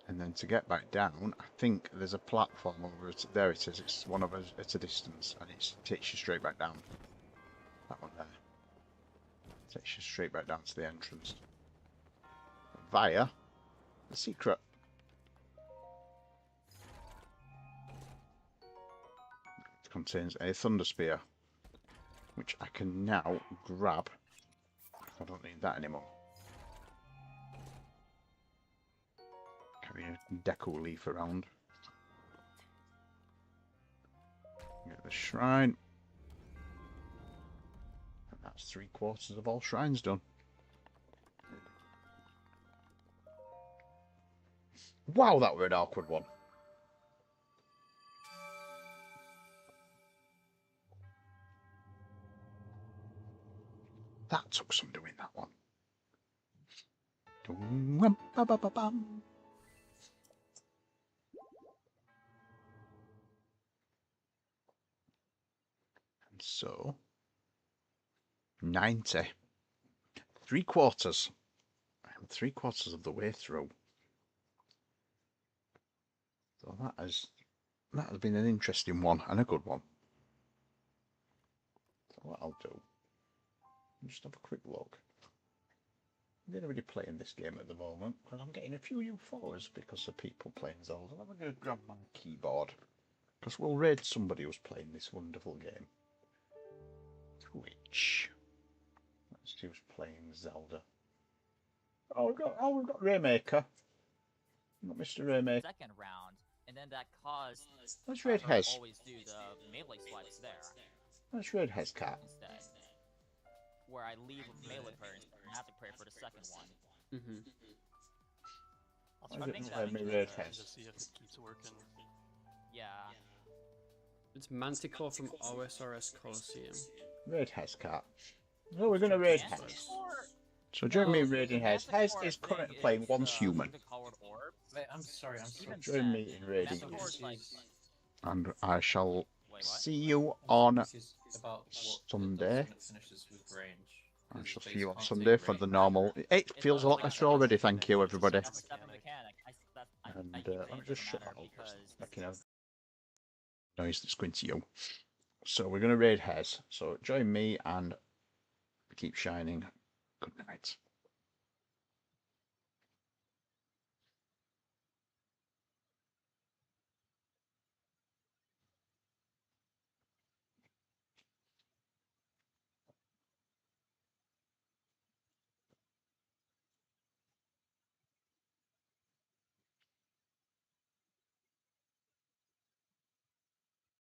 And then to get back down, I think there's a platform over there. It is. It's one of us at a distance, and it takes you straight back down. That one there takes you straight back down to the entrance via the secret. It contains a thunder spear, which I can now grab. I don't need that anymore. Carry a deco leaf around. Get the shrine. And that's 3/4 of all shrines done. Wow, that were an awkward one. That took some doing, that one. And so, 90. 3/4. I'm 3/4 of the way through. So that has been an interesting one and a good one. So what I'll do, just have a quick look. I'm not really playing this game at the moment because I'm getting a few new followers because of people playing Zelda. I'm going to grab my keyboard because we'll raid somebody who's playing this wonderful game. Twitch. Let's see who's playing Zelda. Oh, we've got Raymaker. We've got Mr. Raymaker. Second round, and then that caused Let's raid her to Hez. always do the melee swipes there Let's raid Hezcat. instead. Where I leave with melee her and have to pray for the second one. Mm-hmm. I'll Why try is to it make not letting me raid Hez? to see if it keeps working. Yeah. It's Manticore from OSRS Coliseum. Raid Hezcat. No, we're going to raid Hez. So join me in raiding Hez. Hez is currently playing once human. Wait, I'm sorry, I'm sorry. Join me in raiding Manticore Hez. is like, And I shall wait, what? see you on This is about what Sunday. it does when it finishes with range. I Because shall they see you on can't Sunday take for the range. normal. It feels a lot better already, thank you everybody. That's a step in the mechanic. I And keep let saying me it just doesn't shut matter that up. because Making a noise that's going to you. So we're going to raid Hez. So join me and keep shining. Good night.